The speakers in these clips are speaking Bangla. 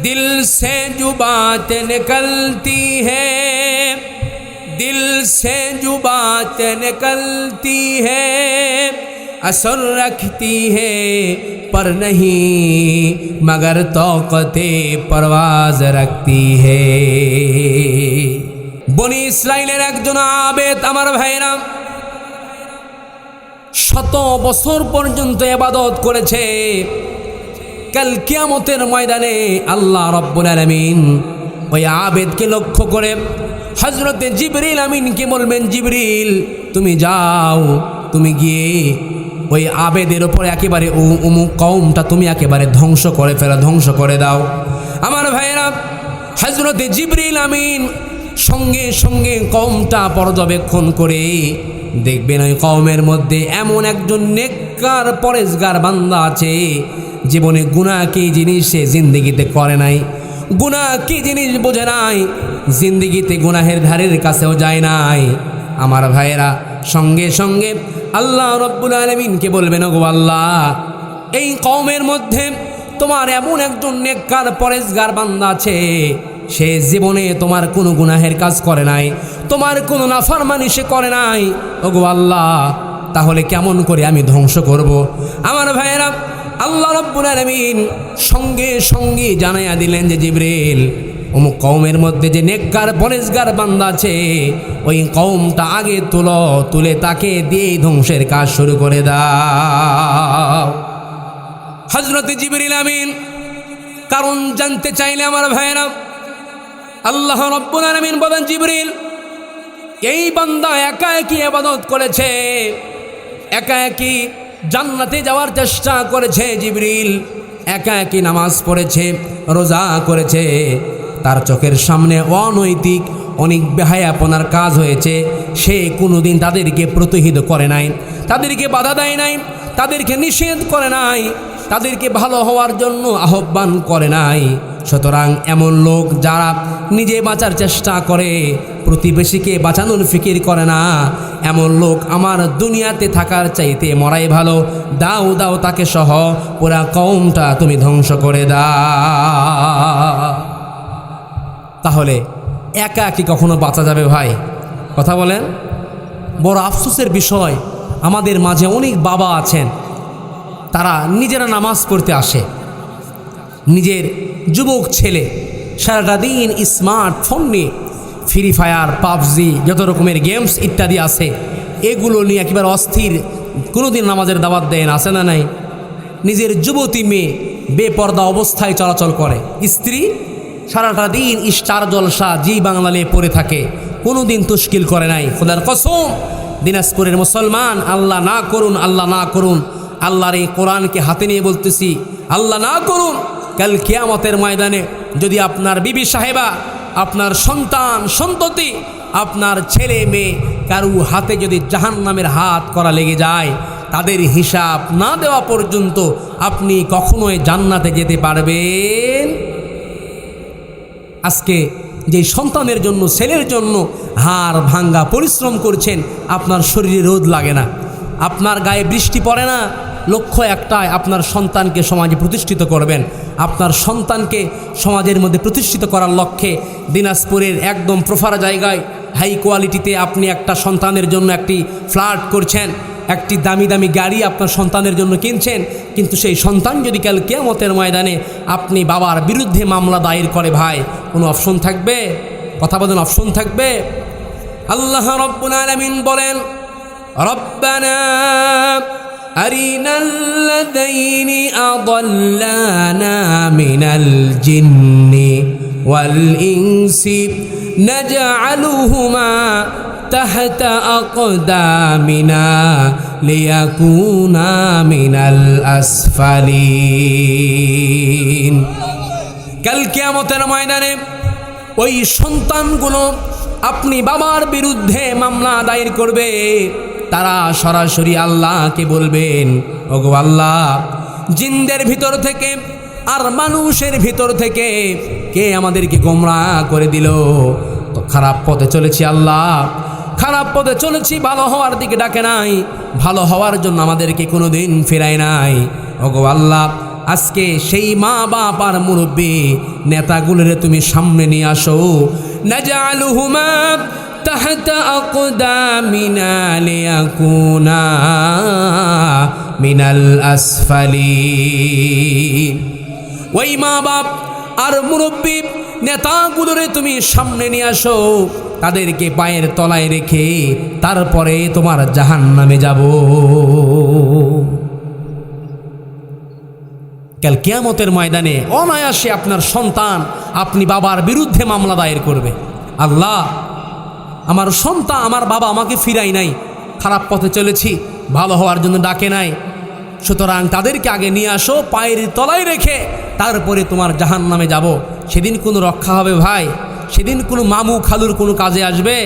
दिल से जो बात निकलती है, दिल से जो बात निकलती है, असर रखती है पर नहीं मगर तौक़ते परवाज रखती है। बनी इस्राइलेर एकजन आबेद आमार भाईरा शत बছর পর্যন্ত ইবাদত করেছে। কাল কিয়ামতের ময়দানে আল্লাহ রাব্বুল আলামিন ওই আবেদকে লক্ষ্য করে হযরতে জিবরিল আমিনকে বলবেন, জিবরিল তুমি যাও, তুমি গিয়ে ওই আবেদের উপর একেবারে অমুক কওমটা তুমি একেবারে ধ্বংস করে ফেলো, ধ্বংস করে দাও। আমার ভাইরা হযরতে জিবরিল আমিন সঙ্গে সঙ্গে কওমটা পর্যবেক্ষণ করে দেখবেন ওই কওমের মধ্যে এমন একজন নেককার পরেজগার বান্দা আছে, জীবনে গুনাহ কি জিনিস সে জিন্দেগিতে করে নাই, গুনাহ কি জিনিস বোঝে নাই, জিন্দেগিতে গুনাহের ধারের কাছেও যায় নাই। আমার ভাইয়েরা সঙ্গে সঙ্গে আল্লাহ রাব্বুল আলামিনকে বলবেন, ওগো আল্লাহ এই কওমের মধ্যে তোমার এমন একজন নেককার পরেজগার বান্দা আছে, সে জীবনে তোমার কোনো গুনাহের কাজ করে নাই, তোমার কোনো নাফরমানি সে করে নাই। ওগো আল্লাহ তাহলে কেমন করে আমি ধ্বংস করব? আমার ভাইয়েরা আল্লাহ রাব্বুল আলামিন সঙ্গে সঙ্গে জানাইয়া দিলেন যে জিবরিল অমুক কওমের মধ্যে যে নেককার পরেজগার বান্দা আছে ওই কওমটা আগে তুলে তাকে দিয়ে ধ্বংসের কাজ শুরু করে দাও। হযরতে জিবরিল আমিন কারণ জানতে চাইলে আমার ভাইয়েরা আল্লাহ রাব্বুল আলামিন বলেন, জিবরিল এই বান্দা একা একই ইবাদত করেছে, একা একই জান্নাতে যাওয়ার চেষ্টা করেছে, জিবরিল একা একই নামাজ পড়েছে, রোজা করেছে, তার চোখের সামনে অনৈতিক অনেক বেহায়াপনার কাজ হয়েছে, সে কোনোদিন তাদেরকে প্রতিহিত করে নাই, তাদেরকে বাধা দেয় নাই, তাদেরকে নিষেধ করে নাই, তাদেরকে ভালো হওয়ার জন্য আহ্বান করে নাই। সুতরাং এমন লোক যারা নিজে বাঁচার চেষ্টা করে, প্রতিবেশীকে বাঁচানোর ফিকির করে না, এমন লোক আমার দুনিয়াতে থাকার চাইতে মরাই ভালো। দাও দাও তাকে সহ পুরা কওমটা তুমি ধ্বংস করে দাও। তাহলে একা কি কখনো বাঁচা যাবে ভাই? কথা বলেন। বড় আফসোসের বিষয়, আমাদের মাঝে অনেক বাবা আছেন, তারা নিজেরা নামাজ পড়তে আসে, নিজের যুবক ছেলে সারাটা দিন স্মার্টফোন নিয়ে ফ্রি ফায়ার, পাবজি, যত রকমের গেমস ইত্যাদি আছে, এগুলো নিয়ে একেবারে অস্থির, কোনোদিন নামাজের দাওয়াত দেয় না, আছে না নাই? নিজের যুবতী মেয়ে বেপর্দা অবস্থায় চলাচল করে, স্ত্রী সারাটা দিন স্টার জলসা জি বাংলা নিয়ে পড়ে থাকে, কোনোদিন তুশকিল করে নাই। খোদার কসম, দিনাজপুরের মুসলমান, আল্লাহ না করুন, আল্লাহ না করুন, আল্লাহর এই কোরআনকে হাতে নিয়ে বলতেছি, আল্লাহ না করুন কাল কিয়ামতের ময়দানে যদি আপনার বিবি সাহেবা, আপনার সন্তান সন্ততি, আপনার ছেলে মেয়ে কারু হাতে যদি জাহান্নামের হাত করা লেগে যায়, তাদের হিসাব না দেওয়া পর্যন্ত আপনি কখনোই জান্নাতে যেতে পারবেন? আজকে যে সন্তানের জন্য, ছেলের জন্য হাড় ভাঙ্গা পরিশ্রম করছেন, আপনার শরীরে রোদ লাগে না, আপনার গায়ে বৃষ্টি পড়ে না, লক্ষ্য একটাই, আপনার সন্তানকে সমাজে প্রতিষ্ঠিত করবেন। আপনার সন্তানকে সমাজের মধ্যে প্রতিষ্ঠিত করার লক্ষ্যে দিনাজপুরের একদম প্রফার জায়গায় হাই কোয়ালিটিতে আপনি একটা সন্তানের জন্য একটি ফ্ল্যাট করছেন, একটি দামি দামি গাড়ি আপনার সন্তানের জন্য কিনছেন, কিন্তু সেই সন্তান যদি কাল কিয়ামতের ময়দানে আপনি বাবার বিরুদ্ধে মামলা দায়ের করে, ভাই কোনো অপশন থাকবে? কথা বলেন, অপশন থাকবে? আল্লাহ রাব্বুল আলামিন বলেন, রব্বানা আরিনাল্লাযীনা আযাল্লানা মিনাল জিন্নি ওয়াল ইনসি নাজআলুহুমা তাহতা আকদামিনা লিয়াকুনা মিনাল আসফালিন। কাল কিয়ামতের ময়দানে ওই সন্তানগুলো আপনি বাবার বিরুদ্ধে মামলা দায়ের করবে, তারা সরাসরি আল্লাহকে বলবেন, ওগো আল্লাহ, জিনদের ভিতর থেকে আর মানুষের ভিতর থেকে কে আমাদেরকে গোমরাহ করে দিল? তো খারাপ পথে চলেছি আল্লাহ, খারাপ পথে চলেছি, ভালো হওয়ার দিকে ডাকে নাই, ভালো হওয়ার জন্য আমাদেরকে কোনো দিন ফেরায় নাই। ওগো আল্লাহ, আজকে সেই মা বাপ আর মুরব্বী নেতাগুলোরে তুমি সামনে নিয়ে আসো। নাজআলুহুমা তাহতা আকদামিনা লিয়াকুনা মিনাল আসফালিন। ওই মা বাপ আর মুরব্বী নেতাগুলোরে তুমি সামনে নিয়ে আসো, তাদেরকে পায়ের তলায় রেখে তারপরে তোমার জাহান্নামে যাব। কাল কিয়ামতের ময়দানে অনায়াসে আপনার সন্তান আপনি বাবার বিরুদ্ধে মামলা দায়ের করবে। আল্লাহ, আমার সন্তান, আমার বাবা আমাকে ফিরাই নাই, খারাপ পথে চলেছি, ভালো হওয়ার জন্য ডাকে নাই, সুতরাং তাদেরকে আগে নিয়ে আসো, পায়ের তলায় রেখে তারপরে তোমার জাহান্নামে যাব। সেদিন কোনো রক্ষা হবে ভাই? সেদিন কোনো মামু খালুর কোনো কাজে আসবে?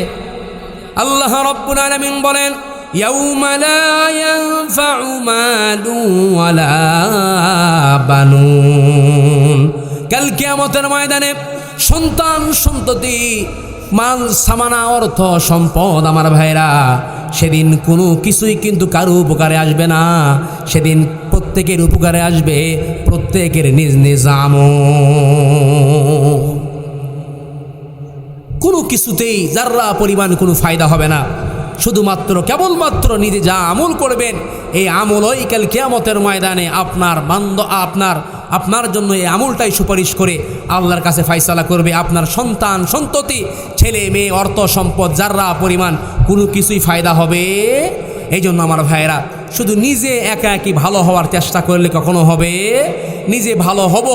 আল্লাহ রাব্বুল আলামিন বলেন, ইয়াউমা লা ইয়ানফাউ মালু ওয়ালা বানুন। কাল কিয়ামতের ময়দানে সন্তান সন্ততি, মাল সামানা, অর্থ সম্পদ আমার ভাইরা, সেদিন কোনো কিছুই কিন্তু কারো উপকারে আসবে না। সেদিন প্রত্যেকের উপকারে আসবে প্রত্যেকের নিজ নিজ আমল। কোনো কিছুতেই যাররা পরিমাণ কোনো ফায়দা হবে না। শুধুমাত্র কেবলমাত্র নিজে যা আমল করবেন, এই আমলই কাল কিয়ামতের ময়দানে আপনার জন্য এই আমলটাই সুপারিশ করে আল্লাহর কাছে ফায়সালা করবে। আপনার সন্তান সন্ততি, ছেলে মেয়ে, অর্থ সম্পদ, যাররা পরিমাণ কোনো কিছুই ফায়দা হবে। এই জন্য আমার ভাইয়েরা, শুধু নিজে একা একই ভালো হওয়ার চেষ্টা করলে কখনো হবে? নিজে ভালো হব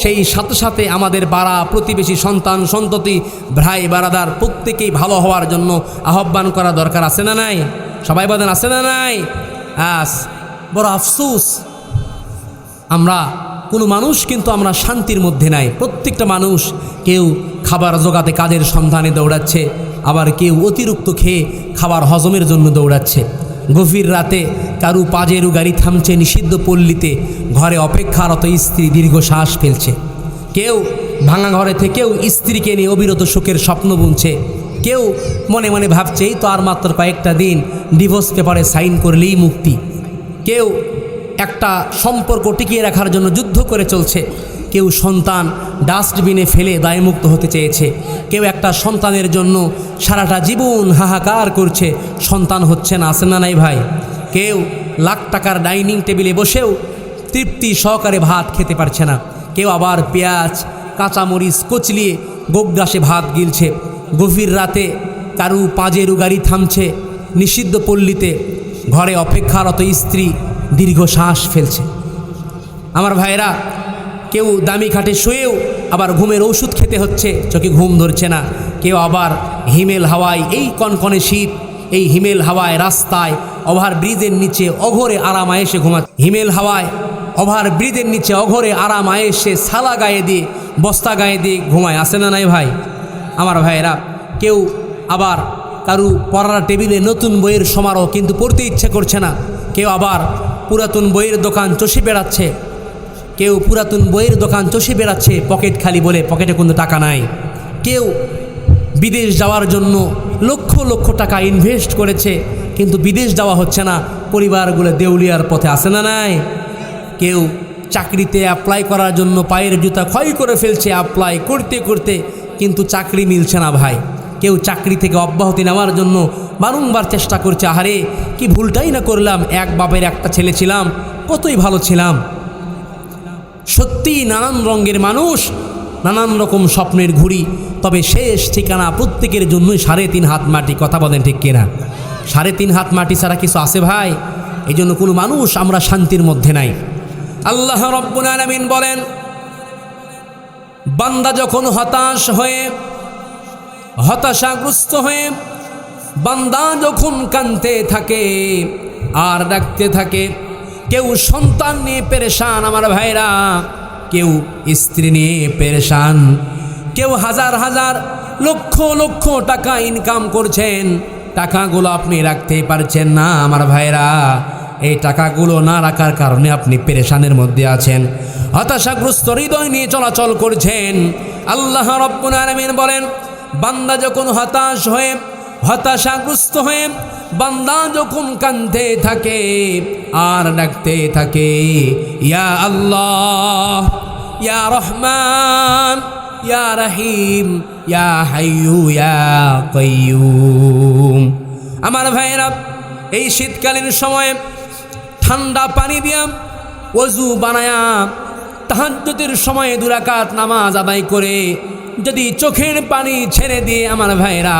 সেই সাথে সাথে আমাদের পাড়া প্রতিবেশী, সন্তান সন্ততি, ভাই বারাদার প্রত্যেকেই ভালো হওয়ার জন্য আহ্বান করা দরকার আছে না নাই? সবাই বলেন আছে না নাই? বড় আফসোস, আমরা কোনো মানুষ কিন্তু আমরা শান্তির মধ্যে নাই। প্রত্যেকটা মানুষ, কেউ খাবার জোগাতে কাজের সন্ধানে দৌড়াচ্ছে, আবার কেউ অতিরিক্ত খেয়ে খাবার হজমের জন্য দৌড়াচ্ছে। গভীর রাতে কারু পাজেরু গাড়ি থামছে নিষিদ্ধ পল্লীতে, ঘরে অপেক্ষারত স্ত্রী দীর্ঘশ্বাস ফেলছে। কেউ ভাঙা ঘরে থেকেও স্ত্রীকে নিয়ে অবিরত সুখের স্বপ্ন বুনছে। কেউ মনে মনে ভাবছে এই তো আর মাত্র কয়েকটা দিন, ডিভোর্স পেপারে সাইন করলেই মুক্তি। কেউ একটা সম্পর্ক টিকিয়ে রাখার জন্য যুদ্ধ করে চলছে। কেউ সন্তান ডাস্টবিনে ফেলে দায়মুক্ত হতে চেয়েছে। কেউ একটা সন্তানের জন্য সারাটা জীবন হাহাকার করছে, সন্তান হচ্ছে না, আছে না নাই ভাই? কেউ লাখ টাকার ডাইনিং টেবিলে বসেও তৃপ্তি সহকারে ভাত খেতে পারছে না। কেউ আবার পেঁয়াজ কাঁচামরিচ কচলিয়ে গোগ্রাসে ভাত গিলছে। গভীর রাতে কারু পাজেরু গাড়ি থামছে নিষিদ্ধ পল্লীতে, ঘরে অপেক্ষারত স্ত্রী দীর্ঘশ্বাস ফেলছে। আমার ভাইরা, কেউ দামি খাটে শুয়েও আবার ঘুমের ওষুধ খেতে হচ্ছে, চোখে ঘুম ধরছে না। কেউ আবার হিমেল হাওয়ায়, এই কনকনে শীত, এই হিমেল হাওয়ায় রাস্তায় ওভার ব্রিজের নিচে অঘরে আরাম আয়েসে ঘুমাচ্ছে। হিমেল হাওয়ায় ওভার ব্রিজের নিচে অঘরে আরাম আয়েসে সালা গায়ে দিয়ে, বস্তা গায়ে দিয়ে ঘুমায়, আসে না নাই ভাই? আমার ভাইয়েরা, কেউ আবার কারু পড়ার টেবিলে নতুন বইয়ের সমারোহ, কিন্তু পড়তে ইচ্ছে করছে না। কেউ আবার পুরাতন বইয়ের দোকান চষে বেড়াচ্ছে। কেউ পুরাতন বইয়ের দোকান চষে বেড়াচ্ছে পকেট খালি বলে, পকেটে কোনো টাকা নাই। কেউ বিদেশ যাওয়ার জন্য লক্ষ লক্ষ টাকা ইনভেস্ট করেছে, কিন্তু বিদেশ যাওয়া হচ্ছে না, পরিবারগুলো দেউলিয়ার পথে, আসে না নাই? কেউ চাকরিতে অ্যাপ্লাই করার জন্য পায়ের জুতা ক্ষয় করে ফেলছে অ্যাপ্লাই করতে করতে, কিন্তু চাকরি মিলছে না ভাই। কেউ চাকরি থেকে অব্যাহতি নেওয়ার জন্য বারংবার চেষ্টা করছে, আহারে কি ভুলটাই না করলাম, এক বাপের একটা ছেলে ছিলাম, কতই ভালো ছিলাম। সত্যি নানান রঙের মানুষ, নানান রকম স্বপ্নের ঘুড়ি, তবে শেষ ঠিকানা প্রত্যেকের জন্যই 3.5 হাত মাটি। কথা বলেন ঠিক কিনা? 3.5 হাত মাটি ছাড়া কিছু আছে ভাই? এই জন্য কোনো মানুষ আমরা শান্তির মধ্যে নাই। আল্লাহ রাব্বুল আলামিন বলেন, বান্দা যখন হতাশাগ্রস্ত হয়ে বান্দা যখন কাঁদতে থাকে আর ডাকতে থাকে, কেউ সন্তান নিয়ে পেরেশান আমার ভাইরা, কেউ স্ত্রী নিয়ে পেরেশান, কেউ হাজার হাজার লক্ষ লক্ষ টাকা ইনকাম করছেন, টাকাগুলো আপনি রাখতে পারছেন না আমার ভাইরা। এই টাকাগুলো না রাখার কারণে আপনি পেরেশানের মধ্যে আছেন, হতাশাগ্রস্ত হৃদয় নিয়ে চলাচল করছেন। আল্লাহ রাব্বুল আলামিন বলেন, বান্দা যখন হতাশাগ্রস্ত হয়ে বান্দা যখন কাঁদতে থাকে, আর ডাকতে থাকে, ইয়া আল্লাহ, ইয়া রহমান, ইয়া রহিম, ইয়া হাইয়ু ইয়া কাইয়ুম। আমার ভাইরা, এই শীতকালীন সময়ে ঠান্ডা পানি দিয়া ওযু বানায়া তাহাজ্জুদের সময়ে 2 রাকাত নামাজ আদায় করে যদি চোখের পানি ছেড়ে দিয়ে আমার ভাইরা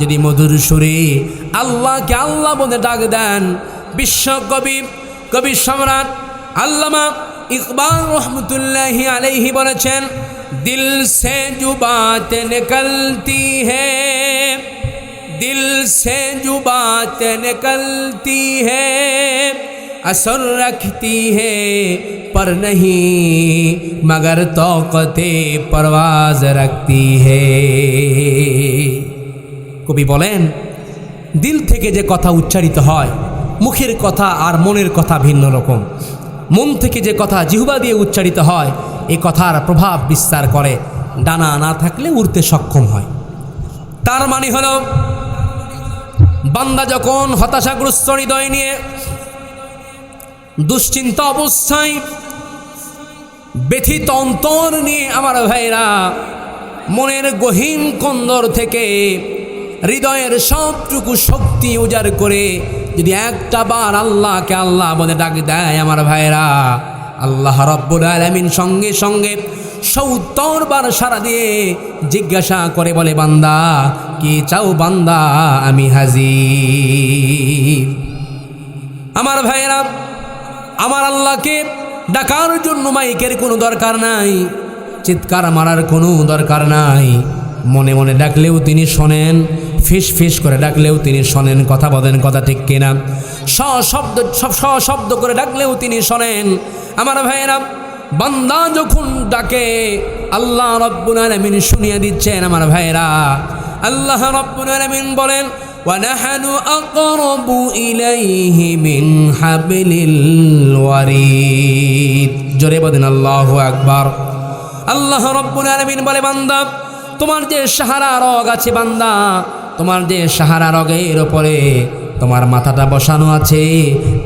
যদি মধুর সুরে আল্লাহকে আল্লাহ বলে ডাক দেন, বিশ্বকবি কবি সম্রাট আল্লামা ইকবাল রহমতুল্লাহি আলাইহি বলেছেন, দিল সে জো বাত নিকলতি হ্যায়, দিল সে জো বাত নিকলতি হ্যায়, असर रखती है पर नहीं मगर तौक़ते परवाज रखती है। কবি বলেন, দিল থেকে যে কথা উচ্চারিত হয়, মুখের কথা আর মনের কথা ভিন্ন রকম। মন থেকে যে কথা জিহ্বা দিয়ে উচ্চারিত হয়, এই কথার প্রভাব বিস্তার করে, ডানা না থাকলে উড়তে সক্ষম হয়। তার মানে হলো, বান্দা যখন হতাশাগ্রস্ত হৃদয় নিয়ে দুশ্চিন্তা অবস্থায় ব্যথিত অন্তর নিয়ে আমার ভাইরা মনের গহীন কন্দর থেকে হৃদয়ের সবটুকু শক্তি উজাড় করে যদি একটা বার আল্লাহকে আল্লাহ বলে ডাক দেয় আমার ভাইরা, আল্লাহ রাব্বুল আলামিন সঙ্গে সঙ্গে ৭০ বার সাড়া দিয়ে জিজ্ঞাসা করে বলে, বান্দা কি চাও বান্দা, আমি হাজির। আমার ভাইরা, আমার আল্লাহকে ডাকার জন্য মাইকের কোনো দরকার নাই, চিৎকার মারার কোনো দরকার নাই। মনে মনে ডাকলেও তিনি শোনেন, ফিস ফিস করে ডাকলেও তিনি শোনেন। কথা বলেন, কথা ঠিক কিনা? শব্দ করে ডাকলেও তিনি শোনেন। আমার ভাইয়েরা, বান্দা যখন ডাকে আল্লাহ রাব্বুল আলামিন শুনিয়ে দিচ্ছেন। আমার ভাইয়েরা, আল্লাহ রাব্বুল আলামিন বলেন, وَنَحْنُ أَقْرَبُ إِلَيْهِ مِنْ حَبْلِ الْوَرِيدِ। জোরে বলেন আল্লাহু আকবার। আল্লাহ রাব্বুল আলামিন বলে, বান্দা তোমার যে সাহারা রগ আছে, বান্দা তোমার যে সাহারা রগের উপরে তোমার মাথাটা বসানো আছে,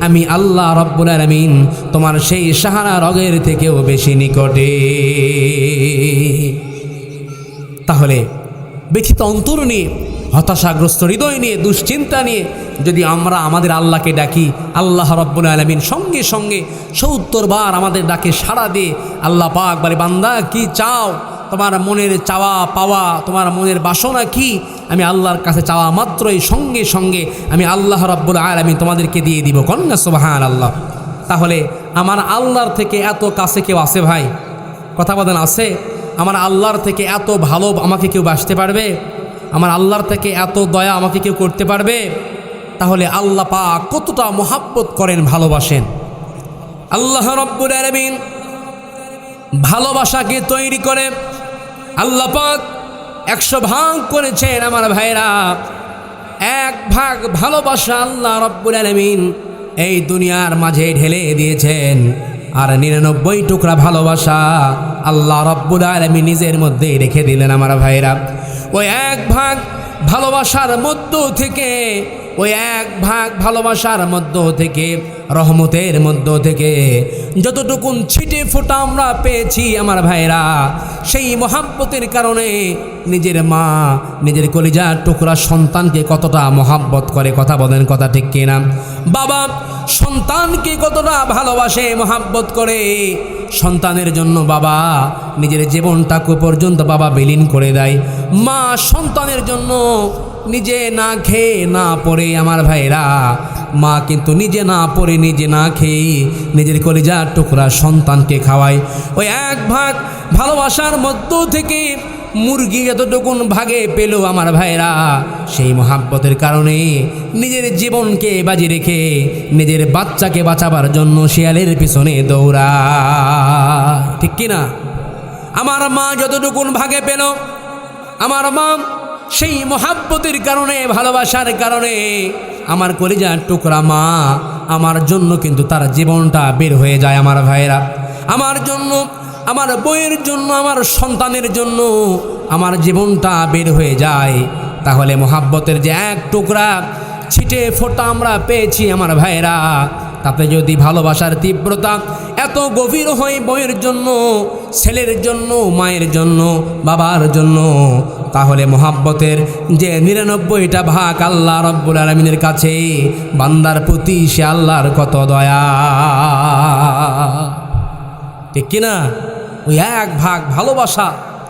আমি আল্লাহ রাব্বুল আলামিন তোমার সেই সাহারা রগের থেকেও বেশি নিকটে। তাহলে ব্যথিত অন্তর নিয়ে, হতাশাগ্রস্ত হৃদয় নিয়ে, দুশ্চিন্তা নিয়ে যদি আমরা আমাদের আল্লাহকে ডাকি, আল্লাহ রাব্বুল আলামিন সঙ্গে সঙ্গে ৭০ বার আমাদের ডাকে সাড়া দিয়ে আল্লাহ পাক বলে, বান্দা কি চাও, তোমার মনের চাওয়া পাওয়া, তোমার মনের বাসনা কি, আমি আল্লাহর কাছে চাওয়া মাত্রই সঙ্গে সঙ্গে আমি আল্লাহ রাব্বুল আলামিন তোমাদেরকে দিয়ে দিব। কন্যা সুবহানাল্লাহ। তাহলে আমার আল্লাহর থেকে এত কাছে কেউ আছে ভাই? কথা বলেন, আছে? আমার আল্লাহর থেকে এত ভালো আমাকে কেউ বাসতে পারবে? আমার আল্লাহর থেকে এত দয়া আমাকে কেউ করতে পারবে? তাহলে আল্লাহ পাক কতটা মহাব্বত করেন, ভালোবাসেন। আল্লাহ রাব্বুল আলামিন ভালোবাসাকে তৈরি করে আল্লাহ পাক 100 ভাগ করেছেন। আমার ভাইরা, 1 ভাগ ভালোবাসা আল্লাহ রাব্বুল আলামিন এই দুনিয়ার মাঝে ঢেলে দিয়েছেন, আর 99 টুকরা ভালোবাসা আল্লাহ রাব্বুল আলামিন নিজের মধ্যে রেখে দিলেন। আমার ভাইরা, ওই 1 ভাগ ভালোবাসার মধ্য থেকে, ওই 1 ভাগ ভালোবাসার মধ্য থেকে, রহমতের মধ্য থেকে যতটুকুন ছিটে ফোঁটা আমরা পেয়েছি আমার ভাইরা, সেই মহাব্বতের কারণে নিজের মা নিজের কলিজার টুকরা সন্তানকে কতটা মহাব্বত করে। কথা বলেন, কথা ঠিক কিনা? বাবা সন্তানকে কতটা ভালোবাসে, মহাব্বত করে। সন্তানের জন্য বাবা নিজের জীবনটাকে পর্যন্ত বাবা বিলীন করে দেয়। মা সন্তানের জন্য নিজে না খেয়ে না পড়ে আমার ভাইরা, মা কিন্তু নিজে না পড়ে নিজে না খেয়ে নিজের কলিজার টুকরা সন্তানকে খাওয়ায়। ওই 1 ভাগ ভালোবাসার মধ্য থেকে মুরগি যতটুকুন ভাগে পেল আমার ভাইরা, সেই মহাব্বতের কারণে নিজের জীবনকে বাজি রেখে নিজের বাচ্চাকে বাঁচাবার জন্য শিয়ালের পিছনে দৌড়ায়। ঠিক কিনা? আমার মা যতটুকুন ভাগে পেল, আমার মা সেই মহাব্বতের কারণে, ভালোবাসার কারণে আমার কলিজার টুকরা মা আমার জন্য কিন্তু তার জীবনটা বের হয়ে যায়। আমার ভাইরা, আমার জন্য, আমার বইয়ের জন্য, আমার সন্তানের জন্য আমার জীবনটা বের হয়ে যায়। তাহলে মহাব্বতের যে 1 টুকরা ছিটে ফোঁটা আমরা পেয়েছি আমার ভাইরা, তাতে যদি ভালোবাসার তীব্রতা এত গভীর হয় বউয়ের জন্য, ছেলের জন্য, মায়ের জন্য, বাবার জন্য, তাহলে মোহাব্বতের যে 99টা ভাগ আল্লাহ রব্বুল আলামিনের কাছে, বান্দার প্রতি সে আল্লাহর কত দয়া, ঠিক কিনা? ওই এক ভাগ ভালোবাসা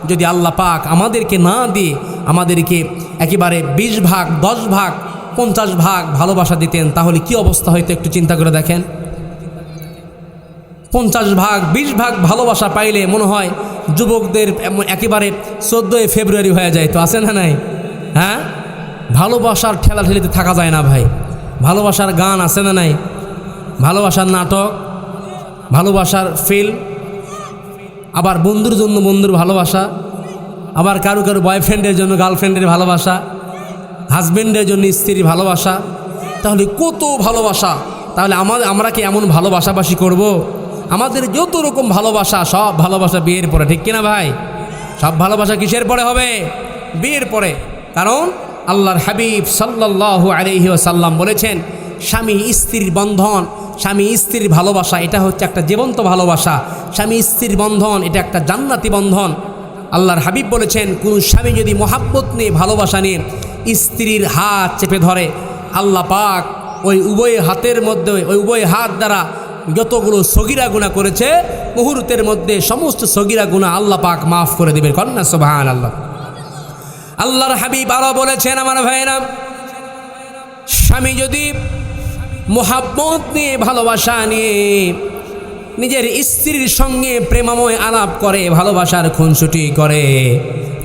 যদি আল্লাহ পাক আমাদেরকে না দিয়ে আমাদেরকে একেবারে 20 ভাগ, 10 ভাগ, 50 ভাগ ভালোবাসা দিতেন, তাহলে কি অবস্থা হইতো একটু চিন্তা করে দেখেন। 50 ভাগ, 20 ভাগ ভালোবাসা পাইলে মনে হয় যুবকদের একেবারে 14 ফেব্রুয়ারি হয়ে যায়। তো আছে না নাই? হ্যাঁ, ভালোবাসার ঠেলাঠেলিতে থাকা যায় না ভাই। ভালোবাসার গান আছে না নাই? ভালোবাসার নাটক, ভালোবাসার ফিল্ম, আবার বন্ধুর জন্য বন্ধুর ভালোবাসা, আবার কারো কারো বয়ফ্রেন্ডের জন্য গার্লফ্রেন্ডের ভালোবাসা, হাজব্যান্ডের জন্য স্ত্রীর ভালোবাসা। তাহলে কত ভালোবাসা! তাহলে আমরা কি এমন ভালোবাসাবাসি করব? আমাদের যত রকম ভালোবাসা, সব ভালোবাসা বিয়ের পরে, ঠিক কিনা ভাই? সব ভালোবাসা কিসের পরে হবে? বিয়ের পরে। কারণ আল্লাহর হাবিব সাল্লাল্লাহু আলাইহি ওয়াসাল্লাম বলেছেন, স্বামী স্ত্রীর বন্ধন, স্বামী স্ত্রীর ভালোবাসা এটা হচ্ছে একটা জীবন্ত ভালোবাসা। স্বামী স্ত্রীর বন্ধন এটা একটা জান্নাতি বন্ধন। আল্লাহর হাবিব বলেছেন, কোন স্বামী যদি মোহাব্বত নিয়ে, ভালোবাসা নিয়ে স্ত্রীর হাত চেপে ধরে, আল্লাহ পাক ওই উভয় হাতের মধ্যে, ওই উভয় হাত দ্বারা যতগুলো সগীরা গুনাহ করেছে, মুহূর্তের মধ্যে সমস্ত সগীরা গুনাহ আল্লাহ পাক মাফ করে দেবেন। কন্যা সুবহানাল্লাহ। আল্লাহর হাবিব আরো বলেছেন, আমার ভাইরা, স্বামী যদি মোহাব্বত নিয়ে, ভালোবাসা নিয়ে নিজের স্ত্রীর সঙ্গে প্রেমময় আলাপ করে, ভালোবাসার খুনসুটি করে,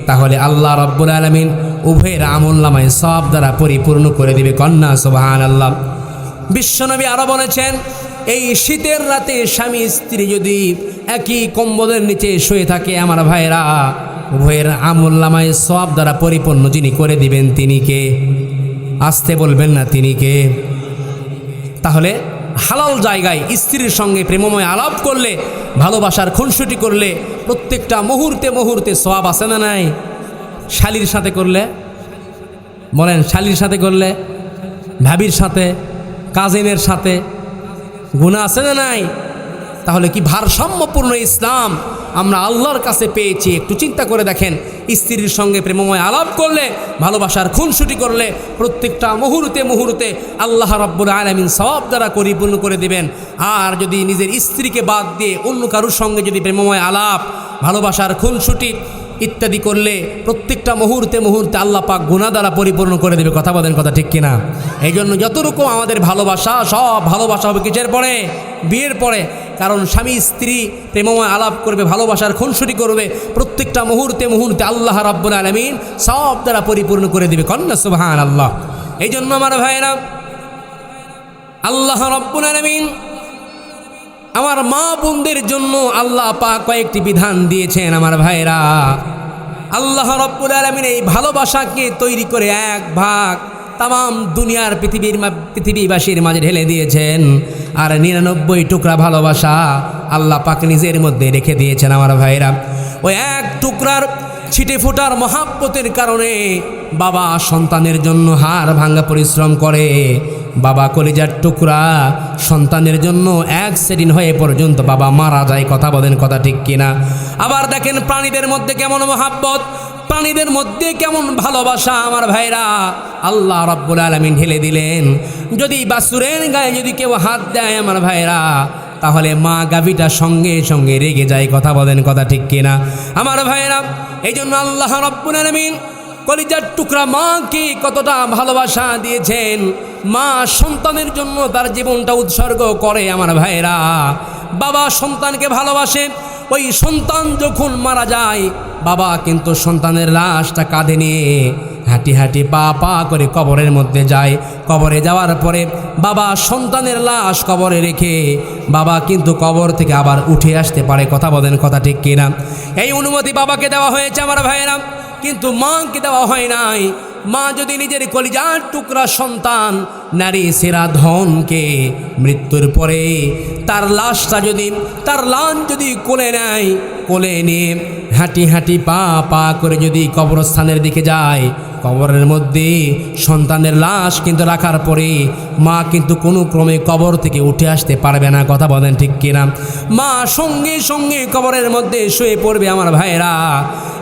তাহলে আল্লাহ রব্বুল আলামিন উভয়ের আমলনামায় সব দ্বারা পরিপূর্ণ করে দিবে। কন্যা সুবহানাল্লাহ। বিশ্বনবী আরো বলেছেন, এই শীতের রাতে স্বামী স্ত্রী যদি একই কম্বলের নিচে শুয়ে থাকে, আমার ভাইরা, উভয়ের আমলনামায় সব দ্বারা পরিপূর্ণ যিনি করে দিবেন তিনি কে? আসতে বলবেন না, তিনি কে? তাহলে হালাল জায়গায় স্ত্রীর সঙ্গে প্রেমময় আলাপ করলে, ভালোবাসার খুনসুটি করলে প্রত্যেকটা মুহূর্তে মুহূর্তে সওয়াব আছে না নাই? শালীর সাথে করলে, বলেন, শালীর সাথে করলে, ভাবির সাথে, কাজিনের সাথে গুনাহ আছে না নাই? তাহলে কি ভারসাম্যপূর্ণ ইসলাম আমরা আল্লাহর কাছে পেয়েছি? একটু চিন্তা করে দেখেন। স্ত্রীর সঙ্গে প্রেমময় আলাপ করলে, ভালোবাসার খুনসুটি করলে প্রত্যেকটা মুহূর্তে মুহূর্তে আল্লাহ রাব্বুল আলামিন সওয়াব দ্বারা পরিপূর্ণ করে দিবেন। আর যদি নিজের স্ত্রীকে বাদ দিয়ে অন্য কারোর সঙ্গে যদি প্রেমময় আলাপ, ভালোবাসার খুনসুটি ইত্যাদি করলে প্রত্যেকটা মুহূর্তে মুহূর্তে আল্লাহ পাক গুনাহ দ্বারা পরিপূর্ণ করে দেবে। কথা বলেন, কথা ঠিক কিনা? এই জন্য যতটুকু আমাদের ভালোবাসা, সব ভালোবাসা হবে কিসের পরে? বিয়ের পরে। কারণ স্বামী স্ত্রী প্রেমময় আলাপ করবে, ভালোবাসার খুনসুটি করবে, প্রত্যেকটা মুহূর্তে মুহূর্তে আল্লাহ রাব্বুল আলামিন সব দ্বারা পরিপূর্ণ করে দেবে। কন্যা সুবহানাল্লাহ। এই জন্য আমার ভাইরা, আল্লাহ রাব্বুল আলামিন আমার মা বোনদের জন্য আল্লাহ পাক কয়েকটি বিধান দিয়েছেন। আমার ভাইরা, আল্লাহ রাব্বুল আলামিন এই ভালোবাসাকে তৈরি করে এক ভাগ তাম দুনিয়ার পৃথিবীবাসীর মাঝে ঢেলে দিয়েছেন, আর 99 টুকরা ভালোবাসা আল্লাহ পাক নিজের মধ্যে রেখে দিয়েছেন। আমার ভাইরা, ওই এক টুকরার ছিটে ফোটার মহাব্বতের কারণে বাবা সন্তানের জন্য হাড় ভাঙা পরিশ্রম করে। বাবা কলিজার টুকরা সন্তানের জন্য অ্যাক্সিডেন্ট হয়ে পর্যন্ত বাবা মারা যায়। কথা বলেন, কথা ঠিক কিনা? আবার দেখেন প্রাণীদের মধ্যে কেমন মহাব্বত, প্রাণীদের মধ্যে কেমন ভালোবাসা। আমার ভাইরা, আল্লাহ রাব্বুল আলামিন ঢেলে দিলেন। যদি বাছুরের গায়ে যদি কেউ হাত দেয়, আমার ভাইরা, তাহলে মা গাভীটা সঙ্গে সঙ্গে রেগে যায়। কথা বলেন, কথা ঠিক কিনা? আমার ভাইরা, এই জন্য আল্লাহ রাব্বুল আলামিন কলিজার টুকরা মাকে কতটা ভালোবাসা দিয়েছেন। মা সন্তানের জন্য তার জীবনটা উৎসর্গ করে। আমার ভাইরা, বাবা সন্তানকে ভালোবাসে। ওই সন্তান যখন মারা যায়, বাবা কিন্তু সন্তানের লাশটা কাঁধে নিয়ে হাঁটি হাঁটি পা পা করে কবরের মধ্যে যায়। কবরে যাওয়ার পরে বাবা সন্তানের লাশ কবরে রেখে বাবা কিন্তু কবর থেকে আবার উঠে আসতে পারে। কথা বলেন, কথা ঠিক কিনা? এই অনুমতি বাবাকে দেওয়া হয়েছে। আমার ভাইয়েরা, কিন্তু মাকে দেওয়া হয় নাই। মা যদি নিজের কলিজার টুকরা সন্তান নারী সেরা ধনকে মৃত্যুর পরে তার লাশটা যদি তার লাশ যদি কোলে নেয়, কোলে নিয়ে হাঁটি হাঁটি পা পা করে যদি কবরস্থানের দিকে যায়, কবরের মধ্যে সন্তানের লাশ কিন্তু রাখার পরে মা কিন্তু কোনো ক্রমে কবর থেকে উঠে আসতে পারবে না। কথা বলেন ঠিক কিনা? মা সঙ্গে সঙ্গে কবরের মধ্যে শুয়ে পড়বে আমার ভাইরা।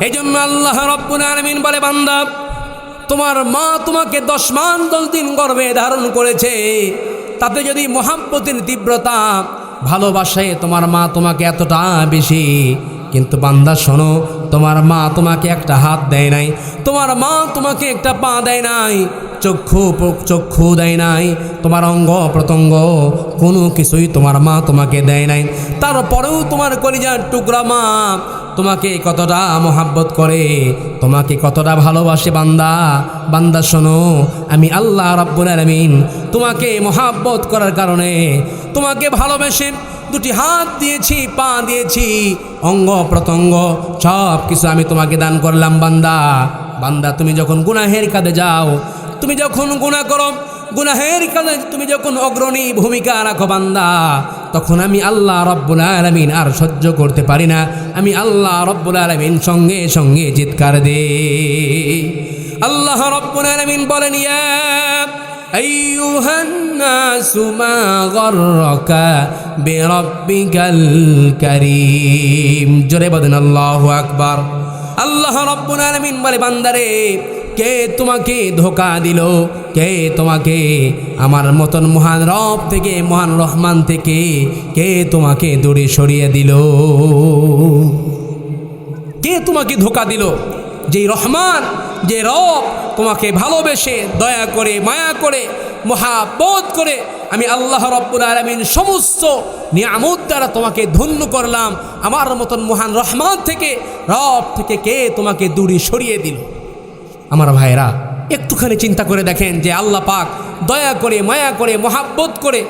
এই জন্য আল্লাহ রাব্বুল আলামিন বলে, বান্দা তোমার মা তোমাকে 10 মাস 10 দিন গর্ভে ধারণ করেছে, তাতে যদি মহাব্বতের তীব্রতা ভালোবাসায় তোমার মা তোমাকে এতটা বেশি, কিন্তু বান্দা শোনো, তোমার মা তোমাকে একটা হাত দেয় নাই, তোমার মা তোমাকে একটা পা দেয় নাই, চক্ষু দেয় নাই, তোমার অঙ্গ প্রত্যঙ্গ কোনো কিছুই তোমার মা তোমাকে দেয় নাই। তারপরেও তোমার কলিজার টুকরা মা তোমাকে কতটা মহাব্বত করে, তোমাকে কতটা ভালোবাসে। বান্দা শোনো, আমি আল্লাহ রাব্বুল আলামিন তোমাকে মহাব্বত করার কারণে, তোমাকে ভালোবেসে 2টি হাত দিয়েছি, পা দিয়েছি, অঙ্গ প্রত্যঙ্গ সব কিছু আমি তোমাকে দান করলাম। বান্দা তুমি যখন গুনাহের কাজে যাও, তুমি যখন গুনাহ করো, গুনাহের কাজে তুমি যখন অগ্রণী ভূমিকা রাখো বান্দা, তখন আমি আল্লাহ রাব্বুল আলামিন আর সহ্য করতে পারি না। আমি আল্লাহ রাব্বুল আলামিন সঙ্গে সঙ্গে চিৎকার দেই। আল্লাহ রাব্বুল আলামিন বলেন, ইয়া আইয়ুহান নাসু মা গাররাকা বিরাব্বিকাল কারীম। জোরে বলেন আল্লাহু আকবার। আল্লাহ রাব্বুল আলামিন বলে, বান্দারে কে তোমাকে ধোঁকা দিল? কে তোমাকে আমার মতন মহান রব থেকে, মহান রহমান থেকে কে তোমাকে দূরে সরিয়ে দিল? কে তোমাকে ধোঁকা দিল? যেই রহমান, যে রব তোমাকে ভালোবেসে দয়া করে মায়া করে মহাব্বত করে আমি আল্লাহ রাব্বুল আলামিন সমস্ত নিয়ামত দ্বারা তোমাকে ধন্য করলাম, আমার মতন মহান রহমান থেকে, রব থেকে কে তোমাকে দূরে সরিয়ে দিল? আমার ভাইরা একটুখানি চিন্তা করে দেখেন যে আল্লাহ পাক দয়া করে মায়া করে মহাব্বত করে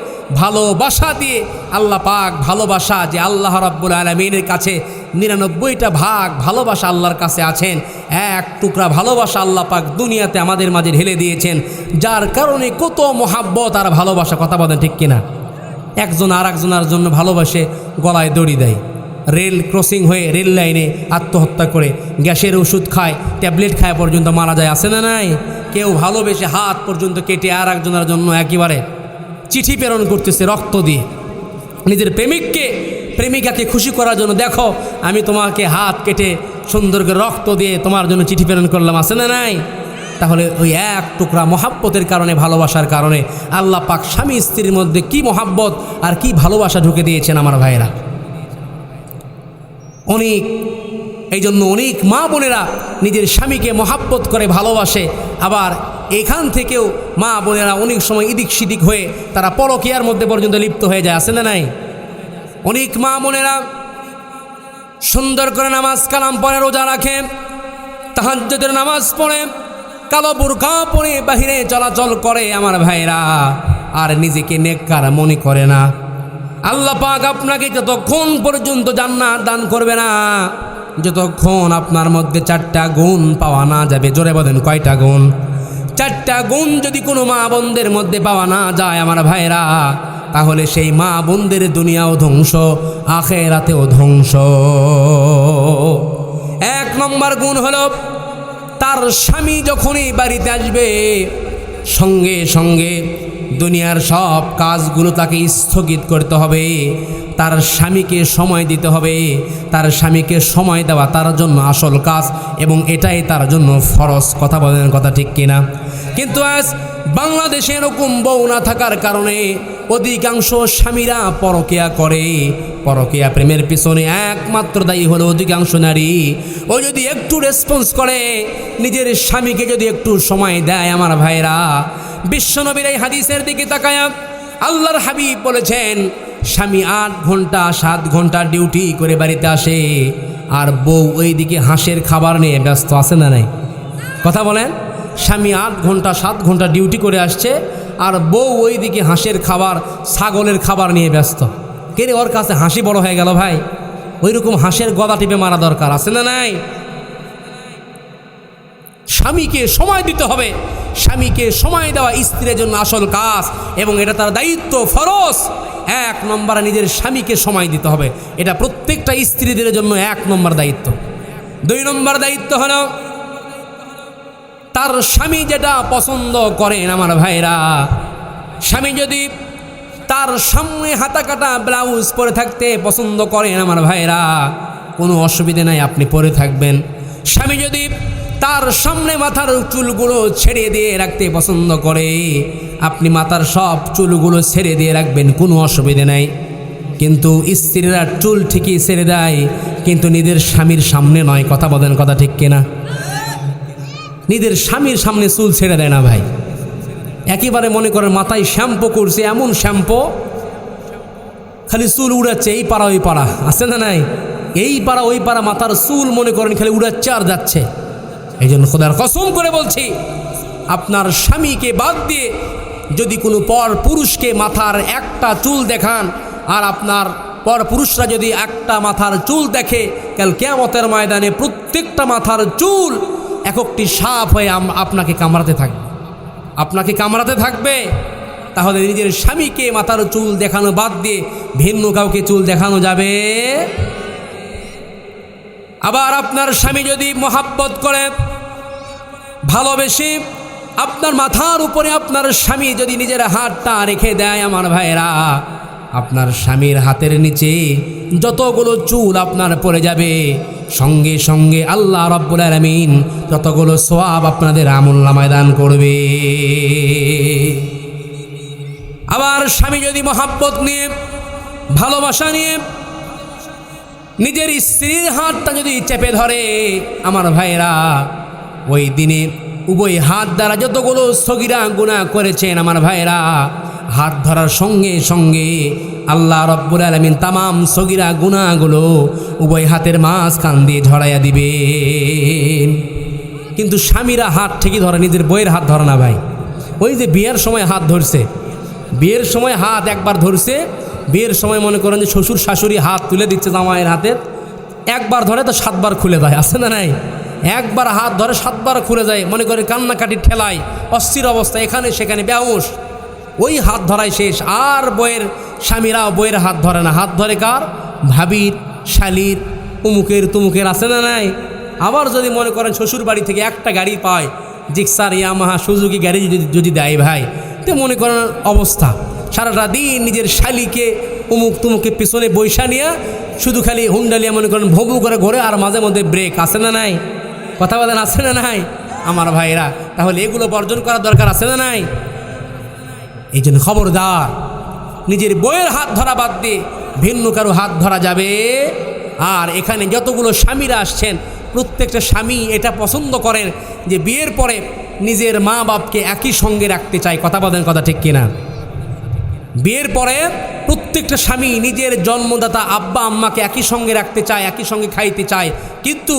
ভালোবাসা দিয়ে, আল্লাহ পাক ভালোবাসা যে আল্লাহ রাব্বুল আলামিনের কাছে 99টা ভাগ ভালোবাসা আল্লাহর কাছে আছেন, এক টুকরা ভালোবাসা আল্লাহ পাক দুনিয়াতে আমাদের মাঝে ঢেলে দিয়েছেন, যার কারণে কত মহাব্বত আর ভালোবাসা। কথা বলেন ঠিক কিনা? একজন আর একজনের জন্য ভালোবাসে গলায় দড়ি দেয়, রেল ক্রসিং হয়ে রেল লাইনে আত্মহত্যা করে, গ্যাসের ওষুধ খায়, ট্যাবলেট খায় পর্যন্ত মারা যায়, আছে না নাই? কেউ ভালোবেসে হাত পর্যন্ত কেটে আর একজনের জন্য একেবারে চিঠি প্রেরণ করতেছে রক্ত দিয়ে, নিজের প্রেমিকাকে খুশি করার জন্য, দেখো আমি তোমাকে হাত কেটে সুন্দর করে রক্ত দিয়ে তোমার জন্য চিঠি প্রেরণ করলাম, আছে না নাই? তাহলে ওই এক টুকরা মহাব্বতের কারণে, ভালোবাসার কারণে আল্লাহ পাক স্বামী স্ত্রীর মধ্যে কি মহাব্বত আর কি ভালোবাসা ঢুকে দিয়েছেন আমার ভাইয়েরা। এই জন্য অনেক মা বোনেরা নিজের স্বামীকে মহাব্বত করে ভালোবাসে, আবার এখান থেকেও মা বোনেরা অনেক সময় ইদিক সিদিক হয়ে তারা পরকীয়ার মধ্যে পর্যন্ত লিপ্ত হয়ে যায়, আছে না নাই? অনেক মা বোনেরা সুন্দর করে নামাজ কালাম পড়ে, রোজা রাখে, তাহাজ্জুদের নামাজ পড়ে, কালো বুরকা পরে বাহিরে চলাচল করে আমার ভাইরা, আর নিজেকে নেককার মনে করে না। আল্লাহ পাক আপনাকে যতক্ষণ পর্যন্ত জান্নাত দান করবে না, যতক্ষণ আপনার মধ্যে 4টা গুণ পাওয়া না যাবে। জোরে বলেন কয়টা গুণ? 4টা গুণ যদি কোনো মা বোনদের মধ্যে পাওয়া না যায় আমার ভাইরা, তাহলে সেই মা বোনদের দুনিয়াও ধ্বংস, আখিরাতেও ধ্বংস। 1 নম্বর গুণ হলো, তার স্বামী যখনই বাড়িতে আসবে সঙ্গে সঙ্গে দুনিয়ার সব কাজগুলো তাকে স্থগিত করতে হবে, তার স্বামীকে সময় দিতে হবে। তার স্বামীকে সময় দেওয়া তার জন্য আসল কাজ, এবং এটাই তার জন্য ফরজ। কথা বলেন, কথা ঠিক কিনা? কিন্তু আজ বাংলাদেশে এরকম বউ না থাকার কারণে অধিকাংশ স্বামীরা পরকীয়া করে। পরকীয়া প্রেমের পিছনে একমাত্র দায়ী হলো অধিকাংশ নারী। ও যদি একটু রেসপন্স করে, নিজের স্বামীকে যদি একটু সময় দেয় আমার ভাইরা, বিশ্বনবীর এই হাদিসের দিকে তাকায়া আল্লাহর হাবিব বলেছেন, স্বামী 8 ঘন্টা 7 ঘন্টা ডিউটি করে বাড়িতে আসে, আর বউ ওই দিকে হাঁসের খাবার নিয়ে ব্যস্ত, আছে না নাই? কথা বলেন। স্বামী 8 ঘন্টা 7 ঘন্টা ডিউটি করে আসছে, আর বউ ওই দিকে হাঁসের খাবার, ছাগলের খাবার নিয়ে ব্যস্ত। কে রে, ওর কাছে হাসি বড় হয়ে গেল ভাই? ওই রকম হাঁসের গলা টিপে মারা দরকার, আছে না নাই? স্বামীকে সময় দিতে হবে। স্বামীকে সময় দেওয়া স্ত্রীর জন্য আসল কাজ, এবং এটা তার দায়িত্ব, ফরজ। 1 নম্বরে নিজের স্বামীকে সময় দিতে হবে, এটা প্রত্যেকটা স্ত্রীদের জন্য 1 নম্বর দায়িত্ব। 2 নম্বর দায়িত্ব হলো তার স্বামী যেটা পছন্দ করেন আমার ভাইরা, স্বামী যদি তার সামনে হাতা কাটা ব্লাউজ পরে থাকতে পছন্দ করেন আমার ভাইরা, কোনো অসুবিধা নাই, আপনি পরে থাকবেন। স্বামী যদি তার সামনে মাথার চুলগুলো ছেড়ে দিয়ে রাখতে পছন্দ করে, আপনি মাথার সব চুলগুলো ছেড়ে দিয়ে রাখবেন, কোনো অসুবিধা নাই। কিন্তু স্ত্রীরা চুল ঠিকই ছেড়ে দেয়, কিন্তু নিজের স্বামীর সামনে নয়। কথা বলেন, কথা ঠিক কিনা? নিজের স্বামীর সামনে চুল ছেড়ে দেয় না ভাই। একেবারে মনে করেন মাথায় শ্যাম্পু করছে, এমন শ্যাম্পু খালি চুল উড়াচ্ছে, এই পাড়া ওই পাড়া, আছে না নাই? এই পাড়া ওই পাড়া মাথার চুল মনে করেন খালি উড়াচ্ছে আর যাচ্ছে। এই জন্য খোদার কসম করে বলছি, আপনার স্বামীকে বাদ দিয়ে যদি কোনো পর পুরুষকে মাথার একটা চুল দেখান, আর আপনার পর পুরুষরা যদি একটা মাথার চুল দেখে, কাল কিয়ামতের ময়দানে প্রত্যেকটা মাথার চুল এক একটি সাপ হয়ে আপনাকে কামড়াতে থাকবে, আপনাকে কামড়াতে থাকবে। তাহলে নিজের স্বামীকে মাথার চুল দেখানো বাদ দিয়ে ভিন্ন কাউকে চুল দেখানো যাবে? আবার আপনার স্বামী যদি মহাব্বত করে, ভালোবেসে আপনার মাথার উপরে আপনার স্বামী যদি নিজের হাতটা রেখে দেয় আমার ভাইরা, আপনার স্বামীর হাতের নিচে যতগুলো চুল আপনার পড়ে যাবে, সঙ্গে সঙ্গে আল্লাহ রাব্বুল আলামিন যতগুলো সওয়াব আপনাদের আমলনামায় দান করবে। আবার স্বামী যদি মহাব্বত নিয়ে, ভালোবাসা নিয়ে নিজের স্ত্রীর হাতটা যদি চেপে ধরে আমার ভাইরা, ওই দিনে উভয় হাত দ্বারা যতগুলো সগীরা গুনাহ করেছেন আমার ভাইরা, হাত ধরার সঙ্গে সঙ্গে আল্লাহ রাব্বুল আলামিন তামাম সগীরা গুনাহগুলো উভয় হাতের মাঝখান দিয়ে ঝরাইয়া দিবেন। কিন্তু স্বামীরা হাত ঠিকই ধরে, নিজের বইয়ের হাত ধরে না ভাই। ওই যে বিয়ের সময় হাত ধরছে, বিয়ের সময় হাত একবার ধরছে, বিয়ের সময় মনে করেন যে শ্বশুর শাশুড়ি হাত তুলে দিচ্ছে জামাইয়ের হাতের, একবার ধরে তো 7 বার খুলে যায়, আছে না নাই? একবার হাত ধরে 7 বার খুলে যায়, মনে করে কান্নাকাটি ঠেলায়, অস্থির অবস্থা, এখানে সেখানে বেহুশ। ওই হাত ধরাই শেষ। আর বইয়ের স্বামীরা বইয়ের হাত ধরে না, হাত ধরে কার? ভাবির, শালির, উমুকের তুমুকের, আছে না নাই? আবার যদি মনে করেন শ্বশুর বাড়ি থেকে একটা গাড়ি পায়, জিক্সার, ইয়ামাহা, সুজুকি গাড়ি যদি দেয় ভাই, তো মনে করেন অবস্থা, সারাটা দিন নিজের শালিকে উমুক তুমুকে পিছনে বৈশা নিয়ে শুধু খালি হুন্ডালিয়া মনে করেন ভবু করে ঘোরে, আর মাঝে মধ্যে ব্রেক, আছে না নাই? কথা বলেন, আছে না নাই আমার ভাইরা? তাহলে এগুলো বর্জন করার দরকার আছে না নাই? এই জন্য খবরদার, নিজের বইয়ের হাত ধরা বাদ দিয়ে ভিন্ন কারো হাত ধরা যাবে। আর এখানে যতগুলো স্বামীরা আসছেন, প্রত্যেকটা স্বামী এটা পছন্দ করেন যে বিয়ের পরে নিজের মা বাপকে একই সঙ্গে রাখতে চায়। কথা বলেন, কথা ঠিক কিনা? বিয়ের পরে প্রত্যেকটা স্বামী নিজের জন্মদাতা আব্বা আম্মাকে একই সঙ্গে রাখতে চায়, একই সঙ্গে খাইতে চায়। কিন্তু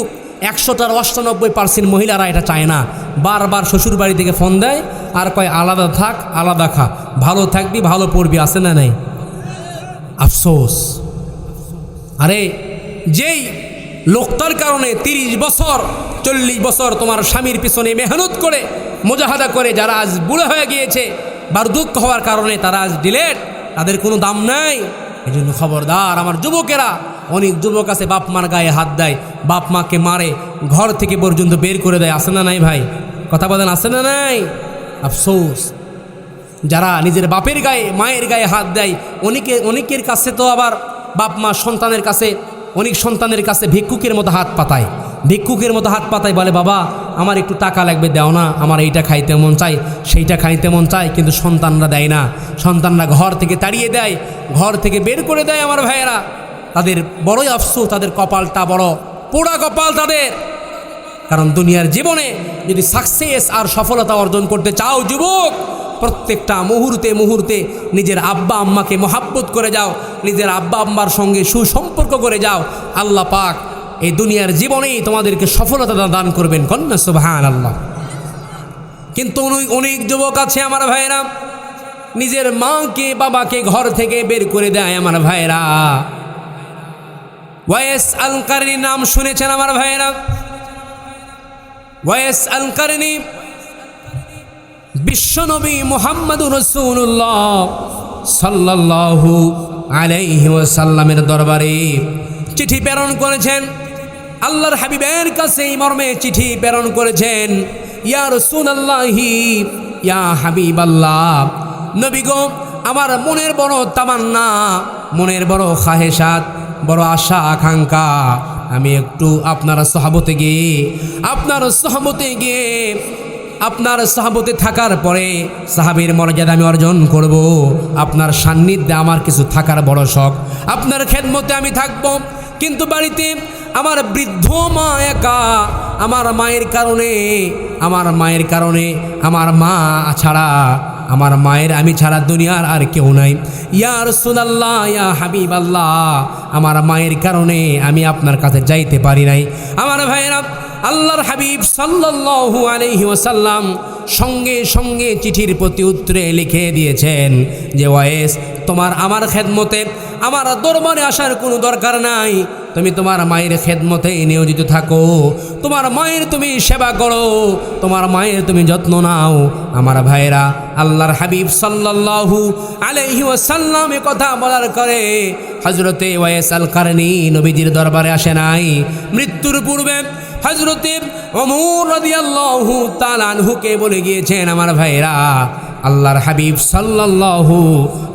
100টার 98% মহিলারা এটা চায় না। বারবার শ্বশুর বাড়ি থেকে ফোন দেয় আর কয় আলাদা থাক, আলাদা খা, ভালো থাকবি, ভালো পড়বি, আছে না নাই? আফসোস। আরে যেই লোকটার কারণে 30 বছর 40 বছর তোমার স্বামীর পিছনে মেহনত করে মুজাহাদা করে যারা আজ বুড়ো হয়ে গিয়েছে, বার্ধক্য হওয়ার কারণে তারা আজ ডিলেট, তাদের কোনো দাম নাই। এই জন্য খবরদার আমার যুবকেরা, অনেক যুবক আছে বাপ মার গায়ে হাত দেয়, বাপ মাকে মারে, ঘর থেকে পর্যন্ত বের করে দেয়, আছে না নাই ভাই? কথা বলেন, আছে না নাই? আফসোস। যারা নিজের বাপের গায়ে মায়ের গায়ে হাত দেয়, অনেকের কাছে তো আবার বাপ মা সন্তানের কাছে, অনেক সন্তানের কাছে ভিক্ষুকের মতো হাত পাতায়, ভিক্ষুকের মতো হাত পাতায়, বলে বাবা আমার একটু টাকা লাগবে, দাও না, আমার এইটা খাইতে মন চাই, সেইটা খাইতে মন চাই। কিন্তু সন্তানরা দেয় না, সন্তানরা ঘর থেকে তাড়িয়ে দেয়, ঘর থেকে বের করে দেয় আমার ভাইয়েরা। তাদের বড়ই আফসোস, তাদের কপালটা বড় পোড়া কপাল তাদের। কারণ দুনিয়ার জীবনে যদি সাকসেস আর সফলতা অর্জন করতে চাও যুবক, প্রত্যেকটা মুহূর্তে মুহূর্তে নিজের আব্বা আম্মাকে মহাব্বত করে যাও, নিজের আব্বা আম্মার সঙ্গে সুসম্পর্ক করে যাও। আল্লাহ পাক এই দুনিয়ার জীবনেই তোমাদেরকে সফলতা দান করবেন। কন্যা সুবহানাল্লাহ। কিন্তু অনেক যুবক আছে আমার ভাইয়েরা, নিজের মাকে বাবাকে ঘর থেকে বের করে দেয় আমার ভাইয়েরা। ওয়াইস আল কারীর নাম শুনেছেন আমার ভাইয়েরা? ওয়াইস আল কারনী বিশ্বনবী মুহাম্মদুর রাসূলুল্লাহ সাল্লাল্লাহু আলাইহি ওয়াসাল্লামের দরবারে চিঠি প্রেরণ করেছেন। আল্লাহর হাবিবের কাছে এই মর্মে চিঠি প্রেরণ করেছেন, ইয়া রাসূলুল্লাহি ইয়া হাবিবাল্লাহ, নবী গো, আমার মনের বড় তামান্না, মনের বড় খাহেশাত, বড় আশা আকাঙ্ক্ষা, আমি একটু আপনার সহবতে গিয়ে আপনার সাহাবতে থাকার পরে সাহাবীর মর্যাদা আমি অর্জন করব। আপনার সান্নিধ্যে আমার কিছু থাকার বড় শখ, আপনার খেদমতে আমি থাকব। কিন্তু বাড়িতে আমার বৃদ্ধ মা একা, আমার মায়ের কারণে আমার মা ছাড়া, আমার মায়ের আমি ছাড়া দুনিয়ার আর কেউ নাই। ইয়া রাসূলুল্লাহ ইয়া হাবিবাল্লাহ, আমার মায়ের কারণে আমি আপনার কাছে যাইতে পারি নাই। আমার ভাইয়েরা, আল্লাহর হাবিব সাল্লাল্লাহু আলাইহি ওয়াসাল্লাম সঙ্গে সঙ্গে চিঠির প্রতি উত্তরে লিখে দিয়েছেন যে ওয়াইস, তোমার আমার খেদমতে, আমার দরবারে আসার কোনো দরকার নাই। তুমি তোমার মায়ের খেদমতে নিয়োজিত থাকো, তোমার মায়ের তুমি সেবা করো, তোমার মায়ের তুমি যত্ন নাও। আমার ভাইরা, আল্লাহর হাবিব সাল্লাল্লাহু আলাইহি ওয়াসাল্লাম এ কথা বলার করে হযরতে ওয়াইস আল কারনী নবীজির দরবারে আসে নাই। মৃত্যুর পূর্বে হযরতে ওমর রাদিয়াল্লাহু তাআলা আনহুকে বলে গিয়েছেন, আমার ভাইরা, আল্লাহর হাবিব সাল্লাল্লাহু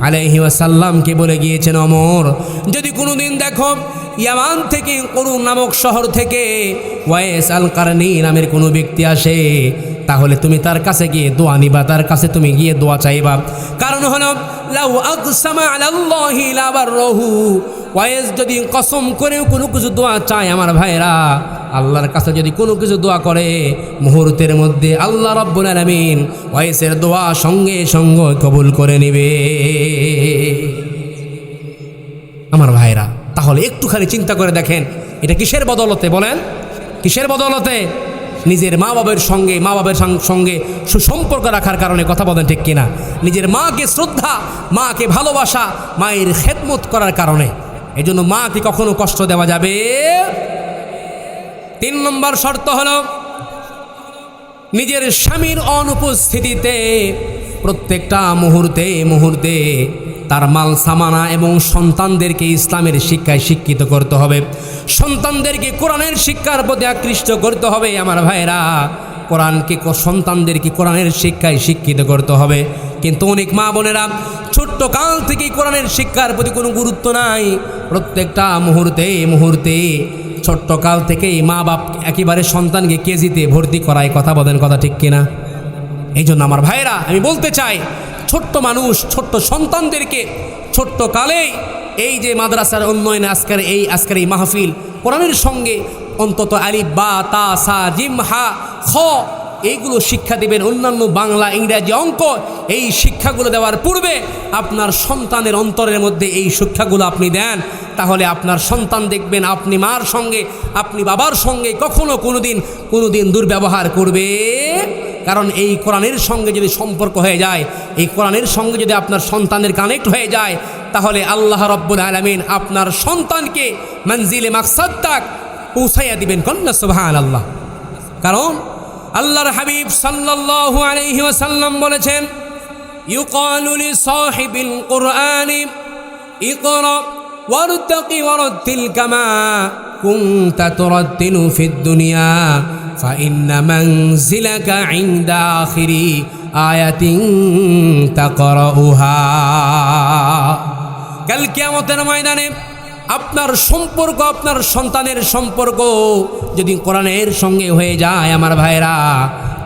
আলাইহি ওয়াসাল্লামকে বলে গিয়েছেন, ওমর, যদি কোনোদিন দেখো ইয়ামান থেকে, করুন নামক শহর থেকে ওয়াইস আল কারনী নামের কোনো ব্যক্তি আসে, তাহলে তুমি তার কাছে গিয়ে দোয়া নিবা, তার কাছে তুমি গিয়ে দোয়া চাইবা। কারণ হলো লাউ আকসামা আলাল্লাহি লা বাররাহু, ওয়াইস যদি কসম করেও কোনো কিছু দোয়া চায়, আমার ভাইরা, আল্লাহর কাছে যদি কোনো কিছু দোয়া করে, মুহূর্তের মধ্যে আল্লাহ রাব্বুল আলামিন ওয়াইসের দোয়া সঙ্গে সঙ্গে কবুল করে নেবে। আমার ভাইরা, তাহলে একটুখানি চিন্তা করে দেখেন, এটা কিসের বদলতে বলেন? কিসের বদলতে? নিজের মা বাবার সঙ্গে সুসম্পর্ক রাখার কারণে, কথা বলেন ঠিক কিনা? নিজের মাকে শ্রদ্ধা, মাকে ভালোবাসা, মায়ের খেদমত করার কারণে। এই জন্য মাকে কখনো কষ্ট দেওয়া যাবে। 3 নম্বর শর্ত হলো, নিজের স্বামীর অনুপস্থিতিতে প্রত্যেকটা মুহূর্তে তার মাল সামানা এবং সন্তানদেরকে ইসলামের শিক্ষায় শিক্ষিত করতে হবে, সন্তানদেরকে কোরআনের শিক্ষার প্রতি আকৃষ্ট করতে হবে। আমার ভাইরা, সন্তানদেরকে কোরআনের শিক্ষায় শিক্ষিত করতে হবে। কিন্তু অনেক মা বোনেরা ছোট্ট কাল থেকেই কোরআনের শিক্ষার প্রতি কোনো গুরুত্ব নাই। প্রত্যেকটা মুহূর্তে ছোট্ট কাল থেকেই মা বাপ একেবারে সন্তানকে কেজিতে ভর্তি করায়, কথা বলেন, কথা ঠিক কিনা? এই জন্য আমার ভাইরা, আমি বলতে চাই, ছোট্ট মানুষ, ছোট্ট সন্তানদেরকে ছোট্ট কালেই এই যে মাদ্রাসার উন্নয়নে আজকের এই মাহফিল, কোরআনের সঙ্গে অন্তত আলিফ বা তা সা জিম হা খ এইগুলো শিক্ষা দেবেন। অন্যান্য বাংলা, ইংরাজি, অঙ্ক, এই শিক্ষাগুলো দেওয়ার পূর্বে আপনার সন্তানের অন্তরের মধ্যে এই শিক্ষাগুলো আপনি দেন, তাহলে আপনার সন্তান দেখবেন আপনি মার সঙ্গে, আপনি বাবার সঙ্গে কখনো কোনোদিন দুর্ব্যবহার করবে। কারণ এই কোরআনের সঙ্গে যদি সম্পর্ক হয়ে যায়, এই কোরআনের সঙ্গে যদি আপনার সন্তানের কানেক্ট হয়ে যায়, তাহলে আল্লাহ রাব্বুল আলামিন আপনার সন্তানকে মঞ্জিলে মাকসাদ তাক পৌঁছাইয়া দিবেন। কন্যা সুবহানাল্লাহ। কারণ আল্লাহর হাবিব সাল্লাল্লাহু আলাইহি ওয়াসাল্লাম বলেছেন, ইউকালু লিসাহিবিল কুরআনি ইকরা ওয়ারতাকি ওয়ারাতিল কামা কুনতা তুরাতিলু ফিদ দুনিয়া ফাইন্না মানজিলাকা ইনদা আখিরি আয়াতিন তাকরাউহা। কাল কিয়ামতের ময়দানে আপনার সম্পর্ক, আপনার সন্তানের সম্পর্ক যদি কোরআনের সঙ্গে হয়ে যায়, আমার ভাইরা,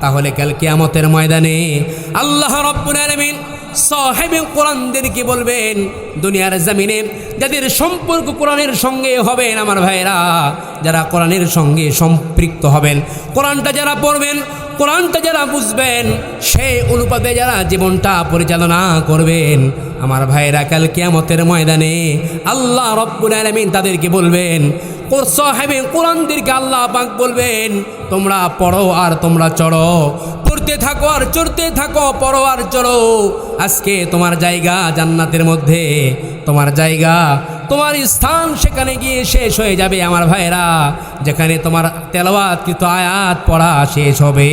তাহলে কাল কিয়ামতের ময়দানে আল্লাহ রাব্বুল আলামিন সাহেবে কোরআনদেরকে বলবেন, দুনিয়ার জমিনে যাদের সম্পর্ক কোরআনের সঙ্গে হবেন, আমার ভাইরা, যারা কোরআনের সঙ্গে সম্পৃক্ত হবেন, কোরআনটা যারা পড়বেন, কোরআনটা যারা বুঝবেন, সেই অনুপাতে যারা জীবনটা পরিচালনা করবেন, আমার ভাইরা, কাল কিয়ামতের ময়দানে আল্লাহ রাব্বুল আলামিন তাদেরকে বলবেন, সাহেবে কোরআনদেরকে আল্লাহ পাক বলবেন তোমরা পড়ো আর তোমরা চড়ো, পড়তে থাকো আর চড়তে থাকো, পড়ো আর চড়ো। আজকে তোমার জায়গা জান্নাতের মধ্যে, তোমার জায়গা, তোমার স্থান সেখানে গিয়ে শেষ হয়ে যাবে আমার ভাইরা, যেখানে তোমার তেলাওয়াতকৃত আয়াত পড়া শেষ হবে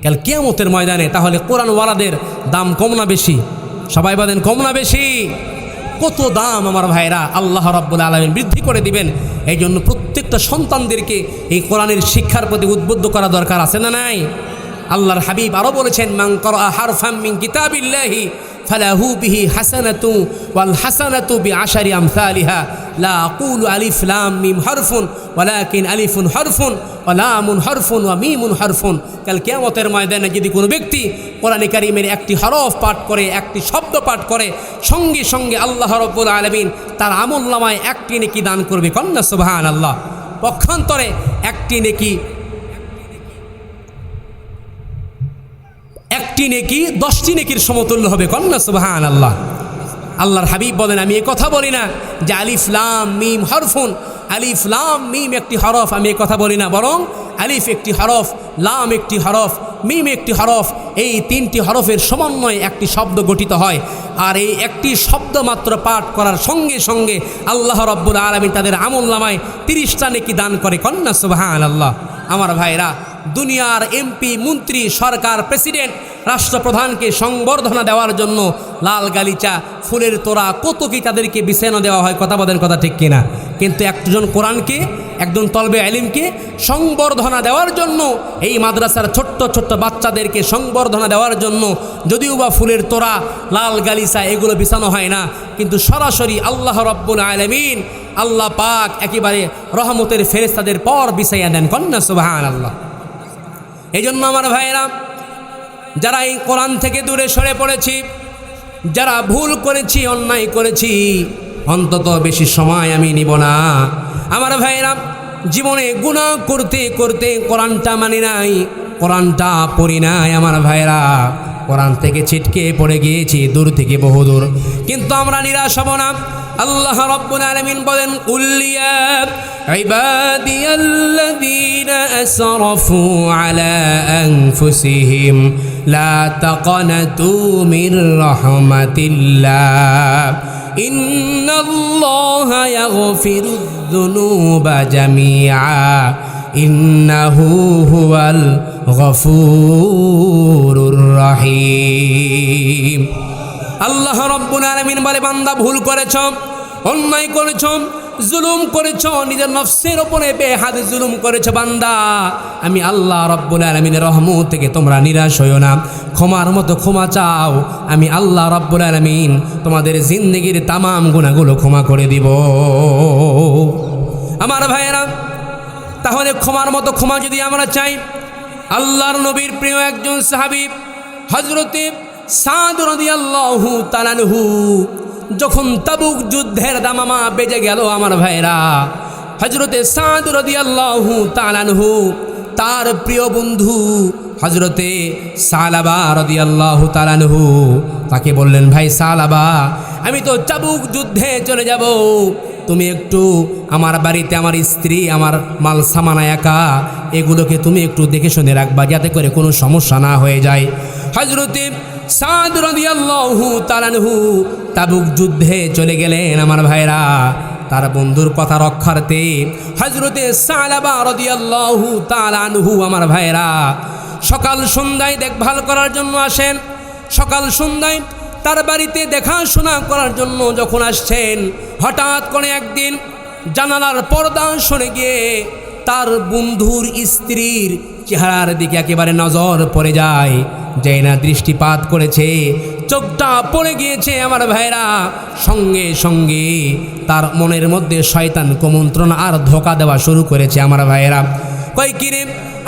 কাল কিয়ামতের ময়দানে। তাহলে কোরআনওয়ালাদের দাম কম না বেশি? সবাই বলেন কম না বেশি? কত দাম আমার ভাইরা, আল্লাহ রাব্বুল আলামিন বৃদ্ধি করে দিবেন। এই জন্য প্রত্যেকটা সন্তানদেরকে এই কোরআনের শিক্ষার প্রতি উদ্বুদ্ধ করা দরকার আছে না নাই? আল্লাহর হাবিব আরও বলেছেন মান ক্বারা হারফাম মিন কিতাবিল্লাহি ফালাহু বিহি হাসানাতু ওয়াল হাসানাতু বিআশারি আমসালিহা লা আকুলু আলিফ লাম মিম হারফুন ওয়ালাকিন আলিফুন হারফুন ওয়া লামুন হারফুন ওয়া মিমুন হারফুন। কাল কিয়ামতের ময়দানে যদি কোনো ব্যক্তি কোরআনে কারীমের একটি হরফ পাঠ করে, একটি শব্দ পাঠ করে, সঙ্গে সঙ্গে আল্লাহ রাব্বুল আলামিন তার আমলনামায় একটি নেকি দান করবে। কন্যা সুবহানাল্লাহ। পক্ষান্তরে একটি নেকি 10টি নেকির সমতুল্য হবে। কন্যা সুবহানাল্লাহ। আল্লাহর হাবিব বলেন আমি এ কথা বলি না যে আলিফ লাম মিম হরফুন, আলিফ লাম মিম একটি হরফ, আমি এ কথা বলি না, বরং আলিফ একটি হরফ, লাম একটি হরফ, মিম একটি হরফ, এই 3টি হরফের সমন্বয়ে একটি শব্দ গঠিত হয়। আর এই একটি শব্দ মাত্র পাঠ করার সঙ্গে সঙ্গে আল্লাহ রাব্বুল আলামিন তাদের আমলনামায় 30টা নেকি দান করে। কন্যা সুবহানাল্লাহ। আমার ভাইরা, দুনিয়ার এমপি, মন্ত্রী, সরকার, প্রেসিডেন্ট, রাষ্ট্রপ্রধানকে সংবর্ধনা দেওয়ার জন্য লাল গালিচা, ফুলের তোড়া, কত কি তাদেরকে বিছানো দেওয়া হয়, কথা বলেন, কথা ঠিক কিনা? কিন্তু একজন কোরআনকে, একজন তলবে ইলমকে সংবর্ধনা দেওয়ার জন্য, এই মাদ্রাসার ছোট্ট ছোট্ট বাচ্চাদেরকে সংবর্ধনা দেওয়ার জন্য যদিও বা ফুলের তোড়া, লাল গালিচা এগুলো বিছানো হয় না, কিন্তু সরাসরি আল্লাহ রাব্বুল আলামিন, আল্লাহ পাক একেবারে রহমতের ফেরেশতাদের পর বিছাইয়া দেন। কন্যা সুবহানাল্লাহ। এই জন্য আমার ভাইয়েরা, যারা এই কোরআন থেকে দূরে সরে পড়েছি, যারা ভুল করেছি, অন্যায় করেছি, অন্তত বেশি সময় আমি নিব না। আমার ভাইয়েরা, জীবনে গুনাহ করতে করতে কোরআনটা মানি নাই, কোরআনটা পড়ি নাই। আমার ভাইয়েরা, কোরআন থেকে ছিটকে পড়ে গিয়েছি দূর থেকে বহুদূর, কিন্তু আমরা নিরাশ হব না। আল্লাহ রাব্বুল আলামিন বলেন কুল ইয়া ইবাদিয়াল্লাযীনা আসরাফু আলা আনফুসিহিম লা তাকনাতু মির রাহমাতিল্লাহ ইন্নাল্লাহা ইয়াগফিরুয যুনুবা জামিআ ইন্নাহু হুয়াল গফুরুর রহিম। আল্লাহ রাব্বুল আলামিন বলে বান্দা ভুল করেছ, অন্যায় করেছ, জুলুম করেছ, নিজের নফসের উপরে বেহাদ জুলুম করেছ বান্দা, আমি আল্লাহ রাব্বুল আলামিনের রহমত থেকে তোমরা নিরাশ হইও না, ক্ষমার মতো ক্ষমা চাও, আমি আল্লাহ রাব্বুল আলামিন তোমাদের জিন্দেগির তামাম গুনাহগুলো ক্ষমা করে দিব। আমার ভাইয়েরা, তাহলে ক্ষমার মতো ক্ষমা যদি আমরা চাই, আল্লাহর নবীর প্রিয় একজন সাহাবী হযরতে সাদ রাদিয়াল্লাহু তাআলা আনহু যখন তাবুক যুদ্ধের দামামা বেজে গেল, আমার ভাইরা, হযরতে সাদ রাদিয়াল্লাহু তাআলা আনহু তার প্রিয় বন্ধু হযরতে সালাবা রাদিয়াল্লাহু তাআলা আনহু তাকে বললেন, ভাই সালাবা, আমি তো তাবুক যুদ্ধে চলে যাব, তুমি একটু আমার বাড়িতে আমার স্ত্রী, আমার মাল সামানা একা, এগুলোকে তুমি একটু দেখে শুনে রাখবা, যাতে করে কোনো সমস্যা না হয়ে যায়। হযরতে সাদ রাদিয়াল্লাহু তাআলা আনহু তাবুক যুদ্ধে চলে গেলেন। আমার ভাইরা, তার বন্ধুর কথা রক্ষার্থে হযরতে সালাবা রাদিয়াল্লাহু তাআলা আনহু, আমার ভাইরা, সকাল সন্ধ্যায় দেখভাল করার জন্য আসেন। সকাল সন্ধ্যায় তার বাড়িতে দেখাশোনা করার জন্য যখন আসছেন, হঠাৎ করে একদিন জানালার পর্দা সরে গিয়ে তার বন্ধুর স্ত্রীর চেহারার দিকে একেবারে নজর পড়ে যায়। যেই না দৃষ্টিপাত করেছে, চোখটা পড়ে গিয়েছে, আমার ভাইরা, সঙ্গে সঙ্গে তার মনের মধ্যে শয়তান কুমন্ত্রণা আর ধোঁকা দেওয়া শুরু করেছে। আমার ভাইরা কই, কিরে,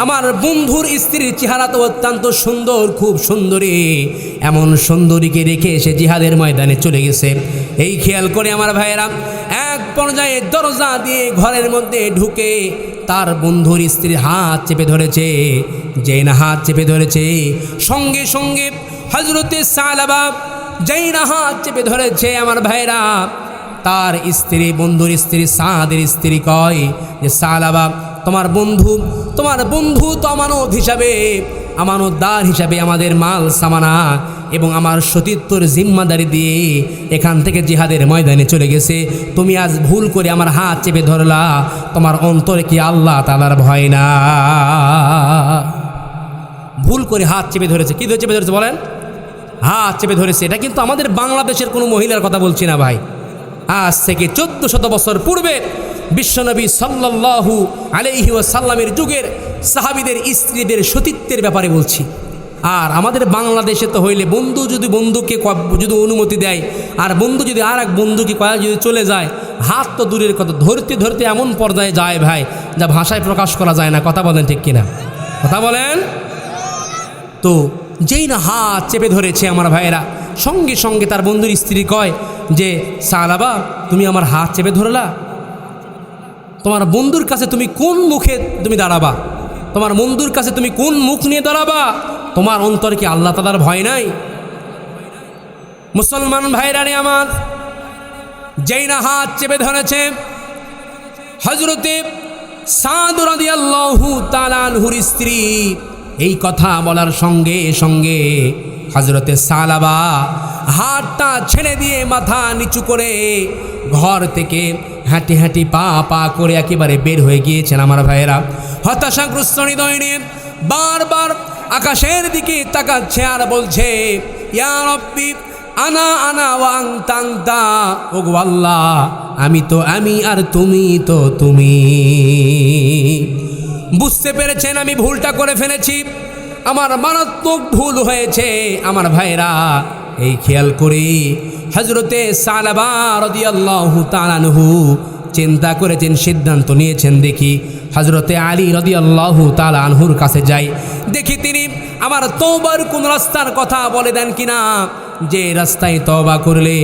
আমার বন্ধুর স্ত্রীর চেহারা তো অত্যন্ত সুন্দর, খুব সুন্দরী, এমন সুন্দরীকে রেখে সে জিহাদের ময়দানে চলে গেছে। এই খেয়াল করে আমার ভাইয়েরা এক পর্যায়ে দরজা দিয়ে ঘরের মধ্যে ঢুকে তার বন্ধুর স্ত্রীর হাত চেপে ধরেছে। যেই না হাত চেপে ধরেছে, সঙ্গে সঙ্গে হযরতে সালাবা যেই না হাত চেপে ধরেছে, আমার ভাইয়েরা, তার স্ত্রী, বন্ধুর স্ত্রী সাদের স্ত্রী কয় যে সালাবা, তোমার বন্ধু তো আমানত হিসাবে, আমানতদার হিসাবে আমাদের মাল সামানা এবং আমার সতীত্বর জিম্মাদারি দিয়ে এখান থেকে জিহাদের ময়দানে চলে গেছে। তুমি আজ ভুল করে আমার হাত চেপে ধরলা, তোমার অন্তরে কি আল্লাহ তাআলার ভয় না? ভুল করে হাত চেপে ধরেছে। কী চেপে ধরেছে বলেন? হাত চেপে ধরেছে। এটা কিন্তু আমাদের বাংলাদেশের কোনো মহিলার কথা বলছি না ভাই। আজ থেকে 1400 বছর পূর্বে বিশ্বনবী সাল্লাল্লাহু আলাইহি ওয়াসাল্লামের যুগের সাহাবীদের স্ত্রীদের সতীত্বের ব্যাপারে বলছি। আর আমাদের বাংলাদেশে তো হইলে বন্ধু যদি বন্ধুকে যদি অনুমতি দেয়, আর বন্ধু যদি আর এক বন্ধুকে কয়া যদি চলে যায়, হাত তো দূরের কথা, ধরতে ধরতে এমন পর্যায়ে যায় ভাই, যা ভাষায় প্রকাশ করা যায় না। কথা বলেন ঠিক কিনা? কথা বলেন। তো যেই না হাত চেপে ধরেছে আমার ভাইয়েরা, সঙ্গে সঙ্গে তার বন্ধুর স্ত্রী কয় যে সালাবা, তুমি আমার হাত চেপে ধরলা, তোমার বন্ধুর কাছে তুমি কোন মুখে তুমি দাঁড়াবা? তোমার বন্ধুর কাছে তুমি কোন মুখ নিয়ে দাঁড়াবা? তোমার অন্তরে কি আল্লাহ তাআলার ভয় নাই? মুসলমান ভাইরা রে আমার, যেই না হাত চেপে ধরেছে হযরতে সাদ রাদিয়াল্লাহু তাআলা আনহুর স্ত্রী, এই কথা বলার সঙ্গে সঙ্গে হযরতে সালাবা হাতটা ছেড়ে দিয়ে মাথা নিচু করে ঘর থেকে হাঁটি হাঁটি পা পা করে একেবারে বের হয়ে গিয়েছেন আমার ভাইয়েরা। হতাশাগ্রস্ত হৃদয় নিয়ে বারবার আকাশের দিকে তাকাচ্ছে আর বলছে, ইয়া রব্বি আনা আনা ওয়া আনতা আনতা, ওগো আল্লাহ, আমি তো আমি আর তুমি তো তুমি। বুঝতে পেরেছেন আমি ভুলটা করে ফেলেছি, আমার মারাত্মক ভুল হয়েছে আমার ভাইরা। এই খেয়াল করি হযরতে সালাবা রাদিয়াল্লাহু তাআলা আনহু চিন্তা করেছেন, সিদ্ধান্ত নিয়েছেন, দেখি হযরতে আলী রাদিয়াল্লাহু তাআলা আনহুর কাছে যাই, দেখি তিনি আমার তওবার কোন রাস্তার কথা বলে দেন কিনা, যে রাস্তায় তওবা করলে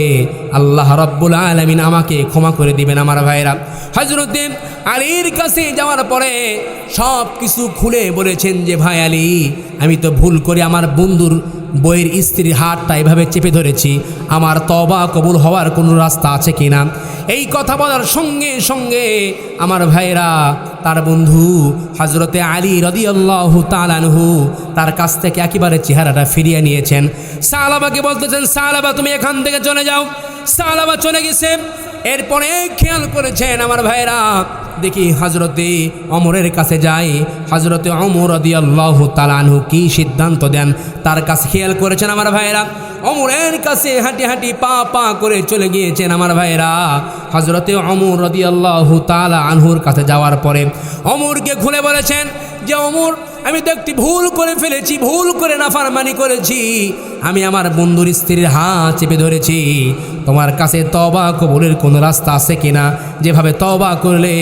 আল্লাহ রাব্বুল আলামিন আমাকে ক্ষমা করে দিবেন। আমার ভাইরা হযরতে আলীর কাছে যাওয়ার পরে সব কিছু খুলে বলেছেন যে ভাই আলী, আমি তো ভুল করে আমার বন্ধুর বইয়ের স্ত্রীর হাতটা এভাবে চেপে ধরেছি, আমার তওবা কবুল হওয়ার কোনো রাস্তা আছে কিনা? এই কথা বলার সঙ্গে সঙ্গে আমার ভাইরা তার বন্ধু হযরতে আলী রাদিয়াল্লাহু তাআলা আনহু তার কাছ থেকে একেবারে চেহারাটা ফিরিয়ে নিয়েছেন। সালাবাকে বলতেছেন, সালাবা তুমি এখান থেকে চলে যাও। সালাবা চলে গেছে। এরপরে খেয়াল করেছেন আমার ভাইরা, দেখি হযরতে ওমরের কাছে যাই, হযরতে ওমর রাদিয়াল্লাহু তাআলা আনহু কি সিদ্ধান্ত দেন তার কাছে খেয়াল করেছেন আমার ভাইরা। ওমরের কাছে হাঁটি হাঁটি পা পা করে চলে গিয়েছেন আমার ভাইরা। হযরতে ওমর রাদিয়াল্লাহু তাআলা আনহুর কাছে যাওয়ার পরে ওমরকে খুলে বলেছেন যে ওমর, আমি তো একটি ভুল করে ফেলেছি, ভুল করে নাফরমানি করেছি, আমি আমার বন্ধুর স্ত্রীর হাত চেপে ধরেছি, তোমার কাছে তওবা কবুলের কোনো রাস্তা আছে কিনা, যেভাবে তওবা করলে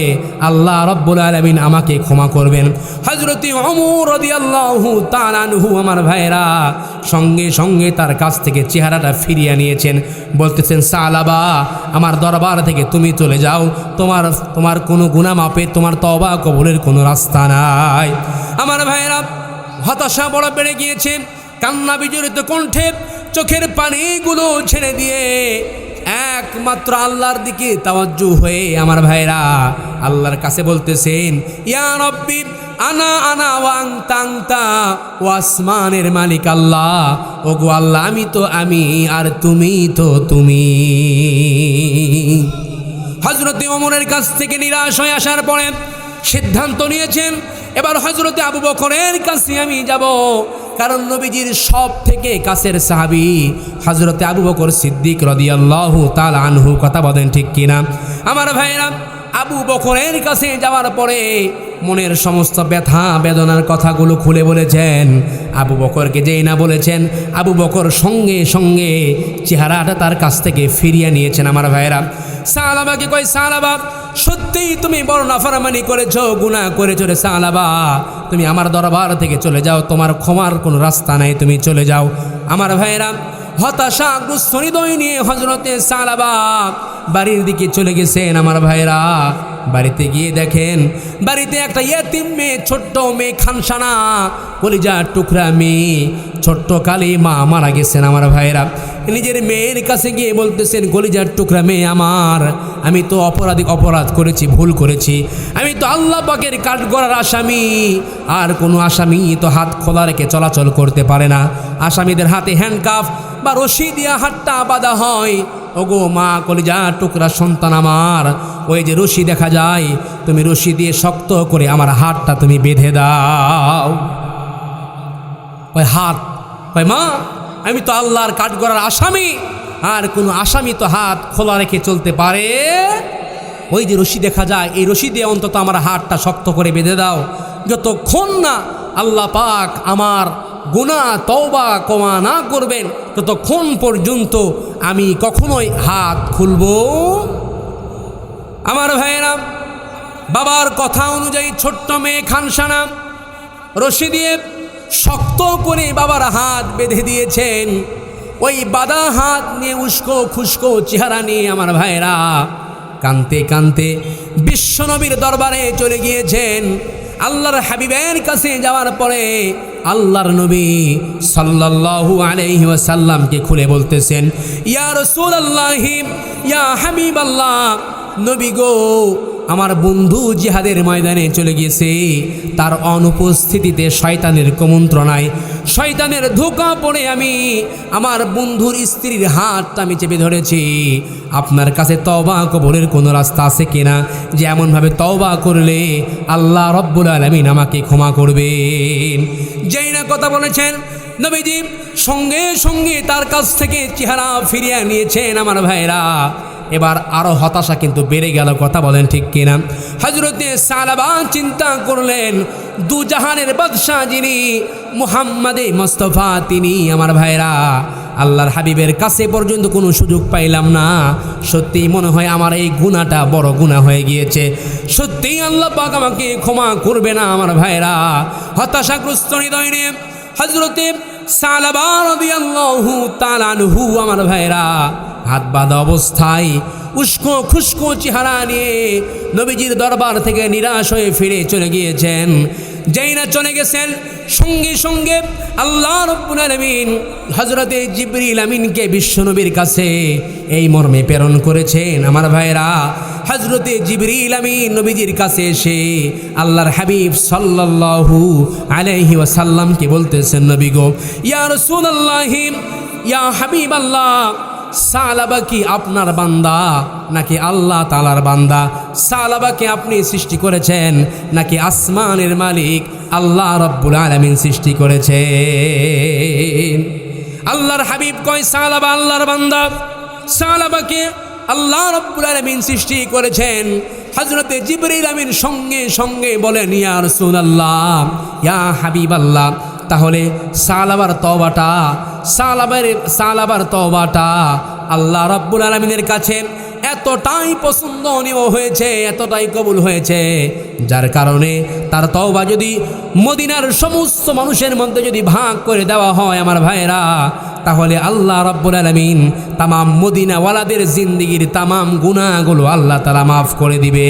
আল্লাহ রাব্বুল আলামিন আমাকে ক্ষমা করবেন। হযরতে ওমর রাদিয়াল্লাহু তাআলা আনহু আমার ভাইরা সঙ্গে সঙ্গে তার কাছ থেকে চেহারাটা ফিরিয়ে নিয়েছেন, বলতেছেন সালাবা আমার দরবার থেকে তুমি চলে যাও, তোমার কোনো গুনাহ মাপে তোমার তওবা কবুলের কোনো রাস্তা নাই। আমার ভাইরা হতাশা বড় বেড়ে গিয়েছে, কান্না বিজড়িত কণ্ঠে চোখের পানিগুলো ছেড়ে দিয়ে একমাত্র আল্লাহর দিকে তাওয়াজ্জু হয়ে আমার ভাইরা আল্লাহর কাছে বলতেছেন, ইয়া রব্বি আনা আনা ওয়া আনতা আনতা, ও আসমানের মালিক আল্লাহ, ওগো আল্লাহ, আমি তো আমি আর তুমি তো তুমি। হযরতে ওমরের কাছ থেকে নিরাশ হয়ে আসার পরে সিদ্ধান্ত নিয়েছেন এবার হযরতে আবু বকরের কাছে আমি যাব, কারণ নবীজির সব থেকে কাছের সাহাবী হযরতে আবু বকর সিদ্দিক রাদিয়াল্লাহু তাআলা আনহু। কথা বলেন ঠিক কিনা আমার ভাইরা? আবু বকরের কাছে যাওয়ার পরে মনের সমস্ত ব্যথা বেদনার কথাগুলো খুলে বলেছেন। আবু বকরকে যেই না বলেছেন, আবু বকর সঙ্গে সঙ্গে চেহারাটা তার কাছ থেকে ফিরিয়ে নিয়েছেন আমার ভাইরা। সালাবাকে কয়, সালাবা সত্যিই তুমি বড় নাফরমানি করেছো, গুনাহ করেছো রে সালাবা, তুমি আমার দরবার থেকে চলে যাও, তোমার ক্ষমার কোনো রাস্তা নাই, তুমি চলে যাও। আমার ভাইরা হতাশাগ্রস্ত হৃদয় নিয়ে হযরতে সালাবা বাড়ির দিকে চলে গেছেন। আমার ভাইরা বাড়িতে গিয়ে দেখেন বাড়িতে একটা ইয়েতিম মেয়ে, ছোট্ট মেয়ে, খানসানা কলিজার টুকরা মেয়ে ছোট্ট কালী মা মারা গেছেন আমার ভাইরা। নিজের মেয়ের কাছে গিয়ে বলতেছেন, কলিজার টুকরা মেয়ে আমার, আমি তো অপরাধ করেছি, ভুল করেছি, আমি তো আল্লাহ পাকের কাঠগড়ার আসামি। আর কোনো আসামি তো হাত খোলা রেখে চলাচল করতে পারে না, আসামিদের হাতে হ্যান্ডকাফ বা রশি দিয়া হাতটা বাঁধা হয়। ওগো মা, কলিজার টুকরা সন্তান আমার, ওই যে রশি দেখা যায়, তুমি রশি দিয়ে শক্ত করে আমার হাতটা তুমি বেঁধে দাও। ওই হাত, ওই মা, আমি তো আল্লাহর কাঠগড়ার আসামি, আর কোনো আসামি তো হাত খোলা রেখে চলতে পারে? ওই যে রশি দেখা যায়, এই রশি দিয়ে অন্তত আমার হাতটা শক্ত করে বেঁধে দাও। যতক্ষণ না আল্লাহ পাক আমার গুনাহ তওবা ক্ষমা না করবেন, ততক্ষণ পর্যন্ত আমি কখনোই হাত খুলব। আমার ভাইয়েরা, বাবার কথা অনুযায়ী ছোট্ট মেয়ে খানসানা রশি দিয়ে শক্ত করে বাবার হাত বেঁধে দিয়েছেন। ওই বাঁধা হাত নিয়ে উস্কো খুস্কো চেহারা নিয়ে আমার ভাইয়েরা কানতে কানতে বিশ্বনবীর দরবারে চলে গিয়েছেন। আল্লাহর হাবিবের কাছে যাওয়ার পরে আল্লাহর নবী সাল্লাল্লাহু আলাইহি ওয়াসাল্লামকে খুলে বলতেছেন, ইয়া রাসূলুল্লাহি, ইয়া হাবিবাল্লাহ, নবী গো, আমার বন্ধু জিহাদের ময়দানে চলে গিয়েছে। তার অনুপস্থিতিতে শয়তানের কুমন্ত্রণায়, শয়তানের ধোঁকা পড়ে আমি আমার বন্ধুর স্ত্রীর হাতটা আমি চেপে ধরেছি। আপনার কাছে তওবা কবুলের কোনো রাস্তা আছে কিনা, যে এমনভাবে তওবা করলে আল্লাহ রব্বুল আলামিন আমাকে ক্ষমা করবেন? যেই না কথা বলেছেন, নবীজি সঙ্গে সঙ্গে তার কাছ থেকে চেহারা ফিরিয়ে নিয়েছেন। আমার ভাইরা, এবার আরো হতাশা কিন্তু বেড়ে গেল। কথা বলেন ঠিক কিনা? হযরতে সালাবা চিন্তা করলেন, দু জাহানের বাদশাহ যিনি মুহাম্মাদে মুস্তাফা, তিনি আমার ভাইরা আল্লাহর হাবিবের কাছে পর্যন্ত কোনো সুযোগ পাইলাম না। সত্যি মনে হয় আমার এই গুনাহটা বড় গুনাহ হয়ে গিয়েছে, সত্যি আল্লাহ পাক আমাকে ক্ষমা করবে না। আমার ভাইরা হতাশাগ্রস্ত হৃদয় নিয়ে হযরতে সালাবা রাদিয়াল্লাহু তাআলা আনহু আমার ভাইরা হাত বাঁধা অবস্থায় উস্কো খুস্কো চেহারা নিয়ে নবীজির দরবার থেকে নিরাশ হয়ে ফিরে চলে গিয়েছেন। যেই না চলে গেছেন, সঙ্গে সঙ্গে আল্লাহ রাব্বুল আলামিন হযরতে জিবরিল আমিনকে বিশ্বনবীর কাছে এই মর্মে প্রেরণ করেছেন। আমার ভাইরা, হযরতে জিবরিল আমিন নবীজির কাছে এসে আল্লাহর হাবিব সাল্লাল্লাহু আলাইহি ওয়াসাল্লামকে বলতেছেন, নবী গো, ইয়া রাসূলুল্লাহি, ইয়া হাবিবাল্লাহ, সালাবা কি আপনার বান্দা নাকি আল্লাহ তাআলার বান্দা? সালাবাকে আপনি সৃষ্টি করেছেন নাকি আসমানের মালিক আল্লাহ রাব্বুল আলামিন সৃষ্টি করেছেন? আল্লাহর হাবিব কয়, সালাবা আল্লাহর বান্দা, সালাবাকে আল্লাহ রাব্বুল আলামিন সৃষ্টি করেছেন। হযরতে জিবরিল আমিন সঙ্গে সঙ্গে বলেন, ইয়া রাসূলুল্লাহ, ইয়া হাবিবাল্লাহ, তাহলে সালাবার তওবাটা আল্লাহ রাব্বুল আলামিনের কাছে এতটাই পছন্দনীয় হয়েছে, এতটাই কবুল হয়েছে, যার কারণে তার তওবা যদি মদিনার সমস্ত মানুষের মধ্যে যদি ভাগ করে দেওয়া হয় আমার ভাইরা, তাহলে আল্লাহ রাব্বুল আলামিন তামাম মদিনাওয়ালাদের জিন্দেগির তামাম গুনাহগুলো আল্লাহ তাআলা মাফ করে দিবে।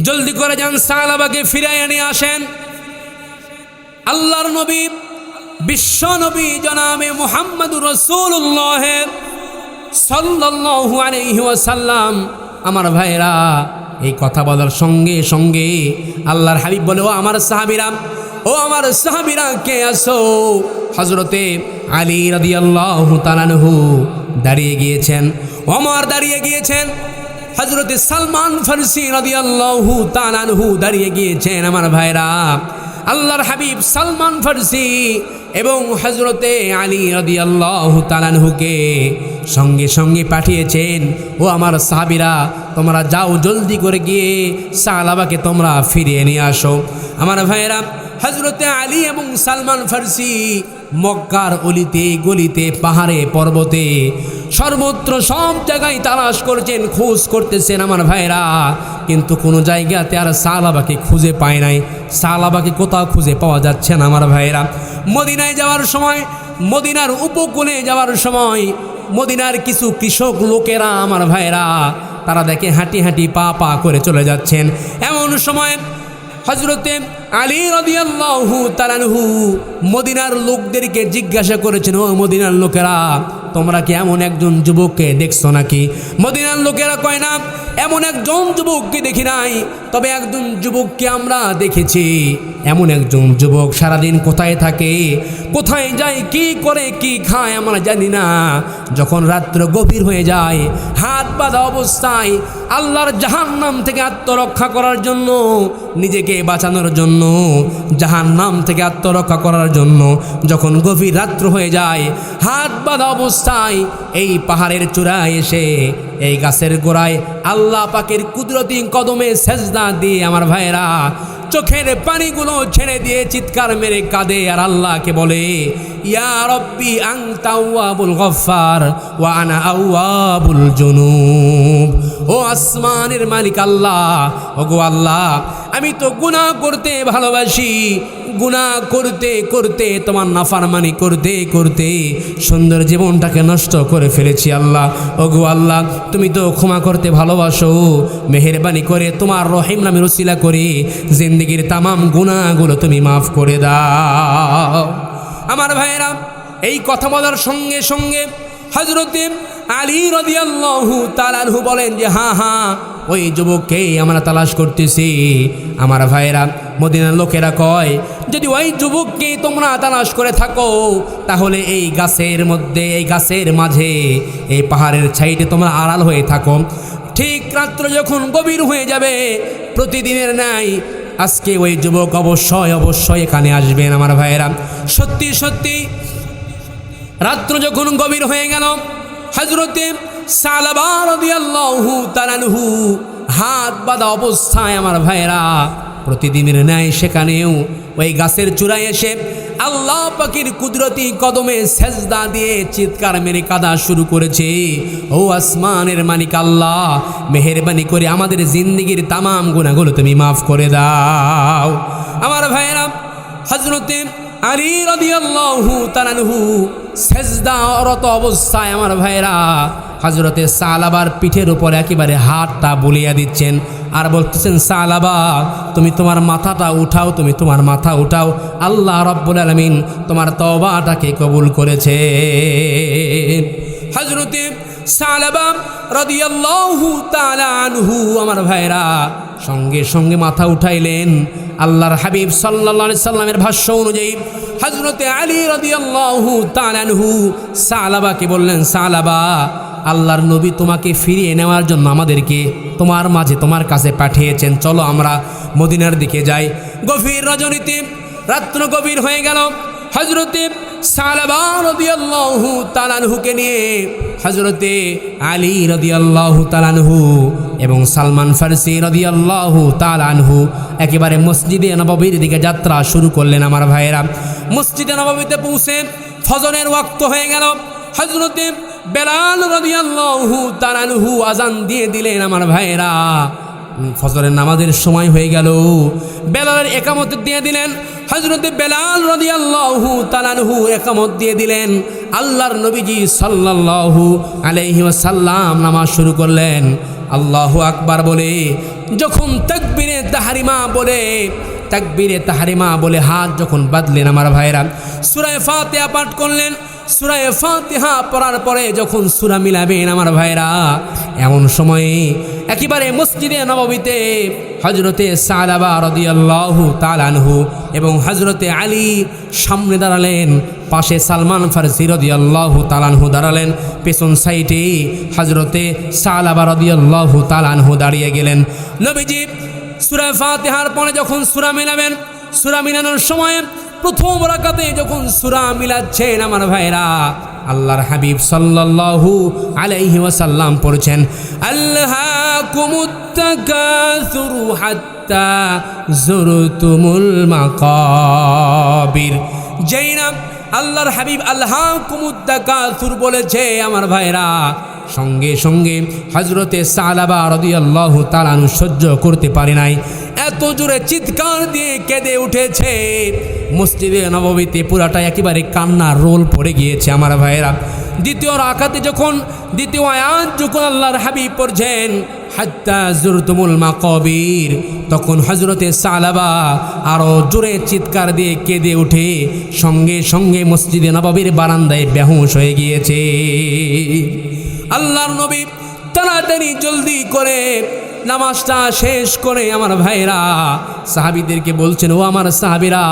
জলদি করে যান, সালাবাকে ফিরাইয়া নিয়ে আসেন। আল্লাহর নবী, বিশ্ব নবী জনাবে মুহাম্মদুর রাসূলুল্লাহ সাল্লাল্লাহু আলাইহি ওয়াসাল্লাম আমার ভাইরা এই কথা বলার সঙ্গে সঙ্গে আল্লাহর হাবিব বলে, ও আমার সাহাবীরা কে আসো? হযরতে আলী রাদিয়াল্লাহু তাআলা আনহু দাঁড়িয়ে গিয়েছেন, ওমর দাঁড়িয়ে গিয়েছেন, হযরতে সালমান ফারসি রাদিয়াল্লাহু তাআলা আনহু দাঁড়িয়ে গিয়েছেন। আমার ভাইরা, আল্লাহর হাবিব সালমান ফারসি এবং হযরতে আলী রাদিয়াল্লাহু তাআলা আনহুকে সঙ্গে সঙ্গে পাঠিয়েছেন, ও আমার সাহাবীরা, তোমরা যাও, জলদি করে গিয়ে সালাবাকে তোমরা ফিরিয়ে নিয়ে আসো। আমার ভাইয়েরা, হযরতে আলী এবং সালমান ফারসি মক্কার অলিতে গলিতে, পাহাড়ে পর্বতে, সর্বত্র সব জায়গায় তালাশ করছেন, খোঁজ করতেছেন আমার ভাইরা, কিন্তু কোনো জায়গাতে আর সালাবাকে খুঁজে পায় নাই। সালাবাকে কোথাও খুঁজে পাওয়া যাচ্ছে না আমার ভাইরা। মদিনায় যাওয়ার সময়, মদিনার উপকূলে যাওয়ার সময় মদিনার কিছু কৃষক লোকেরা আমার ভাইরা তারা দেখে হাঁটি হাঁটি পা পা করে চলে যাচ্ছেন। এমন সময় হযরতে আলী রাদিয়াল্লাহু তাআলা আনহু মদিনার লোকদেরকে জিজ্ঞাসা করেছেন, ও মদিনার লোকেরা, তোমরা কি এমন একজন যুবককে দেখছো নাকি? মদিনার লোকেরা কয় না, এমন একজন যুবককে দেখি নাই, তবে একজন যুবককে আমরা দেখেছি। এমন একজন যুবক সারাদিন কোথায় থাকে, কোথায় যায়, কি করে, কি খায় আমরা জানি না। যখন রাত্র গভীর হয়ে যায়, হাত বাঁধা অবস্থায় আল্লাহর জাহান্নাম থেকে আত্মরক্ষা করার জন্য, নিজেকে বাঁচানোর জন্য, জাহান্নাম থেকে আত্মরক্ষা করার জন্য যখন গভীর রাত্র হয়ে যায়, হাত বাঁধা অবস্থায় এই পাহাড়ের চূড়ায় এসে এই গাছের গোড়ায় আল্লাহ পাকের কুদরতি কদমে সেজদা দিয়ে আমার ভাইয়েরা চোখের পানিগুলো ছেড়ে দিয়ে চিৎকার মেরে কাঁদে আর আল্লাহকে বলে, ইয়া রব্বি আনতা আউয়াবুল গফফার ওয়া আনা আউয়াবুল জুনুব। ও আসমানের মালিক আল্লাহ, ওগো আল্লাহ, আমি তো গুনাহ করতে ভালোবাসি, গুনাহ করতে করতে, তোমার নাফরমানি করতে করতে সুন্দর জীবনটাকে নষ্ট করে ফেলেছি আল্লাহ। ওগো আল্লাহ, তুমি তো ক্ষমা করতে ভালোবাসো, মেহেরবানি করে তোমার রহিম নামের উসিলা করে জিন্দেগির তামাম গুনাহগুলো তুমি মাফ করে দাও। আমার ভাইয়েরা, এই কথা বলার সঙ্গে সঙ্গে হযরতে আলী রাদিয়াল্লাহু তাআলা আনহু বলেন যে, হ্যাঁ হ্যাঁ, ওই যুবককেই আমরা তালাশ করতেছি। আমার ভাইয়েরা, মদিনার লোকেরা কয়, যদি ওই যুবককে তোমরা তালাশ করে থাকো, তাহলে এই গাছের মধ্যে, এই গাছের মাঝে, এই পাহাড়ের সাইডে তোমরা আড়াল হয়ে থাকো। ঠিক রাত্র যখন গভীর হয়ে যাবে, প্রতিদিনের ন্যায় আজকে ওই যুবক অবশ্যই অবশ্যই এখানে আসবেন। আমার ভাইয়েরা, সত্যি সত্যি রাত্র যখন গভীর হয়ে গেল, হযরতে সালাবা রাদিয়াল্লাহু তাআলা আনহু হাত বাঁধা অবস্থায় আমার ভাইয়েরা প্রতিদিনের ন্যায় সেখানেও ওই গাছের চূড়ায় এসে আল্লাহ পাকের কুদরতি কদমে সেজদা দিয়ে চিৎকার মেরে কাঁদা শুরু করেছে, ও আসমানের মালিক আল্লাহ, মেহেরবানি করে আমাদের জিন্দেগির তামাম গুনাহগুলো তুমি মাফ করে দাও। আমার ভাইয়েরা, হযরতে আলী রাদিয়াল্লাহু তাআলা আনহু সেজদারত অবস্থায় আমার ভাইয়েরা হযরতে সালাবার পিঠের উপর একেবারে হাতটা বুলিয়ে দিচ্ছেন আর বলতেছেন, সালাবা, তুমি তোমার মাথাটা উঠাও, তুমি তোমার মাথা উঠাও, আল্লাহ রাব্বুল আলামিন তোমার তওবাটাকে কবুল করেছে। হযরতে সালাবা রাদিয়াল্লাহু তাআলা আনহু আমার ভাইয়েরা সঙ্গে সঙ্গে মাথা উঠাইলেন। আল্লাহর হাবিব সাল্লাল্লাহু আলাইহি সাল্লামের ভাষ্য অনুযায়ী হযরতে আলী রাদিয়াল্লাহু তাআলা আনহু সালাবাকে বললেন, সালাবা, আল্লাহর নবী তোমাকে ফিরিয়ে নেওয়ার জন্য আমাদেরকে তোমার মাঝে, তোমার কাছে পাঠিয়েছেন, চলো আমরা মদিনার দিকে যাই। গভীর রজনীতে রাত্র গভীর হয়ে গেল। হযরতে সালাবা রাদিয়াল্লাহু তাআলা আনহুকে নিয়ে হযরতে আলী রাদিয়াল্লাহু তাআলা আনহু এবং সালমান ফারসি রাদিয়াল্লাহু তাআলা আনহু একেবারে মসজিদে নববীর দিকে যাত্রা শুরু করলেন। আমার ভাইয়েরা, মসজিদে নববীতে পৌঁছে ফজরের ওয়াক্ত হয়ে গেল। হযরতে বেলাল রাদিয়াল্লাহু তাআলা আনহু আযান দিয়ে দিলেন। আমার ভাইয়েরা, ফজরের নামাজের সময় হয়ে গেল। বেলালের একামত দিয়ে দিলেন। হযরতে বেলাল রাদিয়াল্লাহু তাআলা আনহু একামত দিয়ে দিলেন। আল্লাহর নবীজি সাল্লাল্লাহু আলাইহি ওয়াসাল্লাম নামাজ শুরু করলেন। আল্লাহু আকবার বলে যখন তাকবীরে তাহরিমা বলে হাত যখন বাঁধলেন, আমার ভাইরা সূরা ফাতিহা পাঠ করলেন। সূরা ফাতিহা পড়ার পরে যখন সূরা মিলাবেন, আমার ভাইরা এমন সময়ে একেবারে মসজিদে নববীতে হযরতে সালাবা রাদিয়াল্লাহু তাআলা আনহু এবং হযরতে আলী সামনে দাঁড়ালেন, পাশে সালমান ফারসি রাদিয়াল্লাহু তাআলা আনহু দাঁড়ালেন, পেছন সাইডে হযরতে সালাবা রাদিয়াল্লাহু তাআলা আনহু দাঁড়িয়ে গেলেন। নবীজি সূরা ফাতিহার পরে যখন সূরা মিলাবেন, সূরা মিলানোর সময় প্রথম রাকাতে যখন সূরা মিলাচ্ছেন, আমার ভাইরা আল্লাহর হাবিব সাল্লাল্লাহু আলাইহি ওয়াসাল্লাম পড়ছেন, আল্লাহাকুমুত তাকাসুরু হাত্তা যুরতুমুল মাকাবির। যেই নাম আল্লাহর হাবিব আল্লাহাকুমুত তাকাসুর বলেছে, আমার ভাইরা সঙ্গে সঙ্গে হযরতে সালাবা রাদিয়াল্লাহু তাআলা আনহু সহ্য করতে পারে নাই, এত জোরে চিৎকার দিয়ে কেঁদে উঠেছে। মসজিদে নববীতে পুরাটা একেবারে কান্নার রোল পড়ে গিয়েছে। আমার ভাইয়েরা, দ্বিতীয় রাকাতে যখন দ্বিতীয় আয়াত যখন আল্লাহর হাবিব পড়ছেন, হাত্তা জুরতুমুল মাকাবির। তখন হযরতে সালাবা আরো জোরে চিৎকার দিয়ে কেঁদে উঠে সঙ্গে সঙ্গে মসজিদে নববীর বারান্দায় বেহুশ হয়ে গিয়েছে। আল্লাহর নবী তাড়াতাড়ি জলদি করে নামাজটা শেষ করে আমার ভাইরা সাহাবীদেরকে বলছেন, ও আমার সাহাবীরা,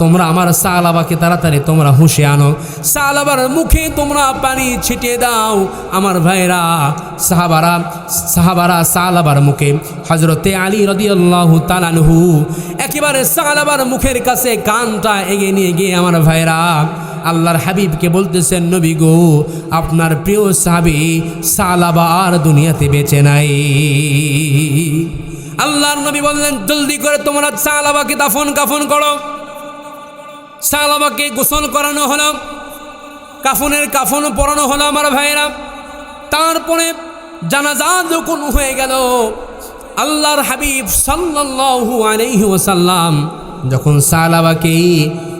তোমরা আমার সালাবাকে তাড়াতাড়ি তোমরা হুঁশে আনো, সালাবার মুখে তোমরা পানি ছিটিয়ে দাও। আমার ভাইরা সাহাবারা সালাবার মুখে হযরতে আলী রাদিয়াল্লাহু তাআলা আনহু একেবারে সালাবার মুখের কাছে কানটা এগিয়ে নিয়ে গিয়ে আমার ভাইরা আল্লাহর হাবিবকে বলতেছেন, নবী গো, আপনার প্রিয় সাহাবী সালাবা আর দুনিয়াতে বেঁচে নাই। আল্লাহর নবী বললেন, জলদি করে তোমরা সালাবাকে দাফন কাফন করো। সালাবাকে গোসল করানো হলো, কাফনের কাফন পরানো হলো আমার ভাইরা। তারপরে জানাজা যখন হয়ে গেল, আল্লাহর হাবিব সাল্লাল্লাহু আলাইহি ওয়াসাল্লাম যখন সালাবাকে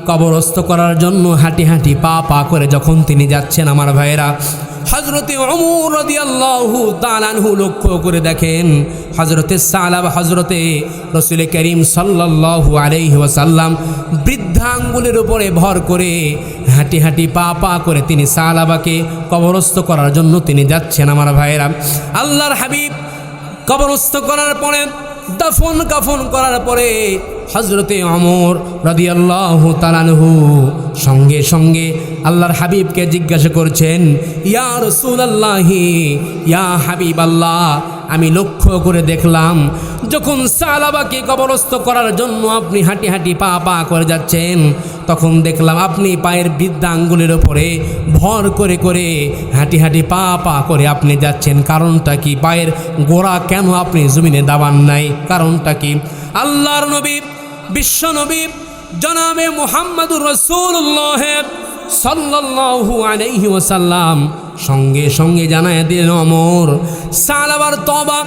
কবরস্থ করার জন্য হাঁটি হাঁটি পা পা করে যখন তিনি যাচ্ছেন, আমার ভাইরা হযরতে ওমর রাদিয়াল্লাহু তাআলা আনহু লক্ষ্য করে দেখেন হযরতে সালাবা হযরতে রাসূল করিম সাল্লাল্লাহু আলাইহি ওয়াসাল্লাম বৃদ্ধা আঙ্গুলের উপরে ভর করে হাঁটি হাঁটি পা পা করে তিনি সালাবাকে কবরস্থ করার জন্য তিনি যাচ্ছেন। আমার ভাইরা আল্লাহর হাবিব কবরস্থ করার পরে দাফন কাফন করার পরে হযরতে ওমর রাদিয়াল্লাহু তাআলা আনহু সঙ্গে সঙ্গে আল্লাহর হাবিবকে জিজ্ঞাসা করছেন, ইয়া রাসূলুল্লাহি, ইয়া হাবিবাল্লাহ, আমি লক্ষ্য করে দেখলাম যখন সালাবাকে কবরস্থ করার জন্য আপনি হাঁটি হাঁটি পা পা করে যাচ্ছেন, তখন দেখলাম আপনি পায়ের বৃদ্ধা আঙ্গুলের ওপরে ভর করে করে হাঁটি হাঁটি পা পা করে আপনি যাচ্ছেন। কারণটা কি? পায়ের গোড়া কেন আপনি জমিনে দাবান নাই? কারণটা কি? আল্লাহর নবী বিশ্ব নবী জনাবে মুহাম্মদুর রাসূলুল্লাহ সাল্লাল্লাহু আলাইহি ওয়াসাল্লাম সঙ্গে সঙ্গে জানায় দিলেন, ওমর, সালাবার তওবা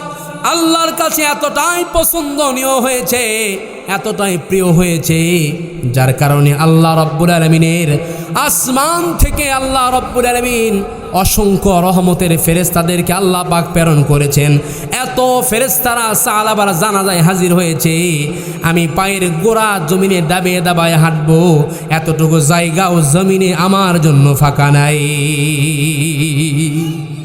আল্লাহর কাছে এতটাই পছন্দনীয় হয়েছে, এতটাই প্রিয় হয়েছে, যার কারণে আল্লাহ রাব্বুল আলামিনের আসমান থেকে আল্লাহ রাব্বুল আলামিন অসংখ্য রহমতের ফেরেশতাদেরকে আল্লাহ পাক প্রেরণ করেছেন। এত ফেরেশতারা সালাবার জানাজায় হাজির হয়েছে, আমি পায়ের গোড়া জমিনে দাবিয়ে দাবায় হাঁটবো, এতটুকু জায়গাও জমিনে আমার জন্য ফাঁকা নাই।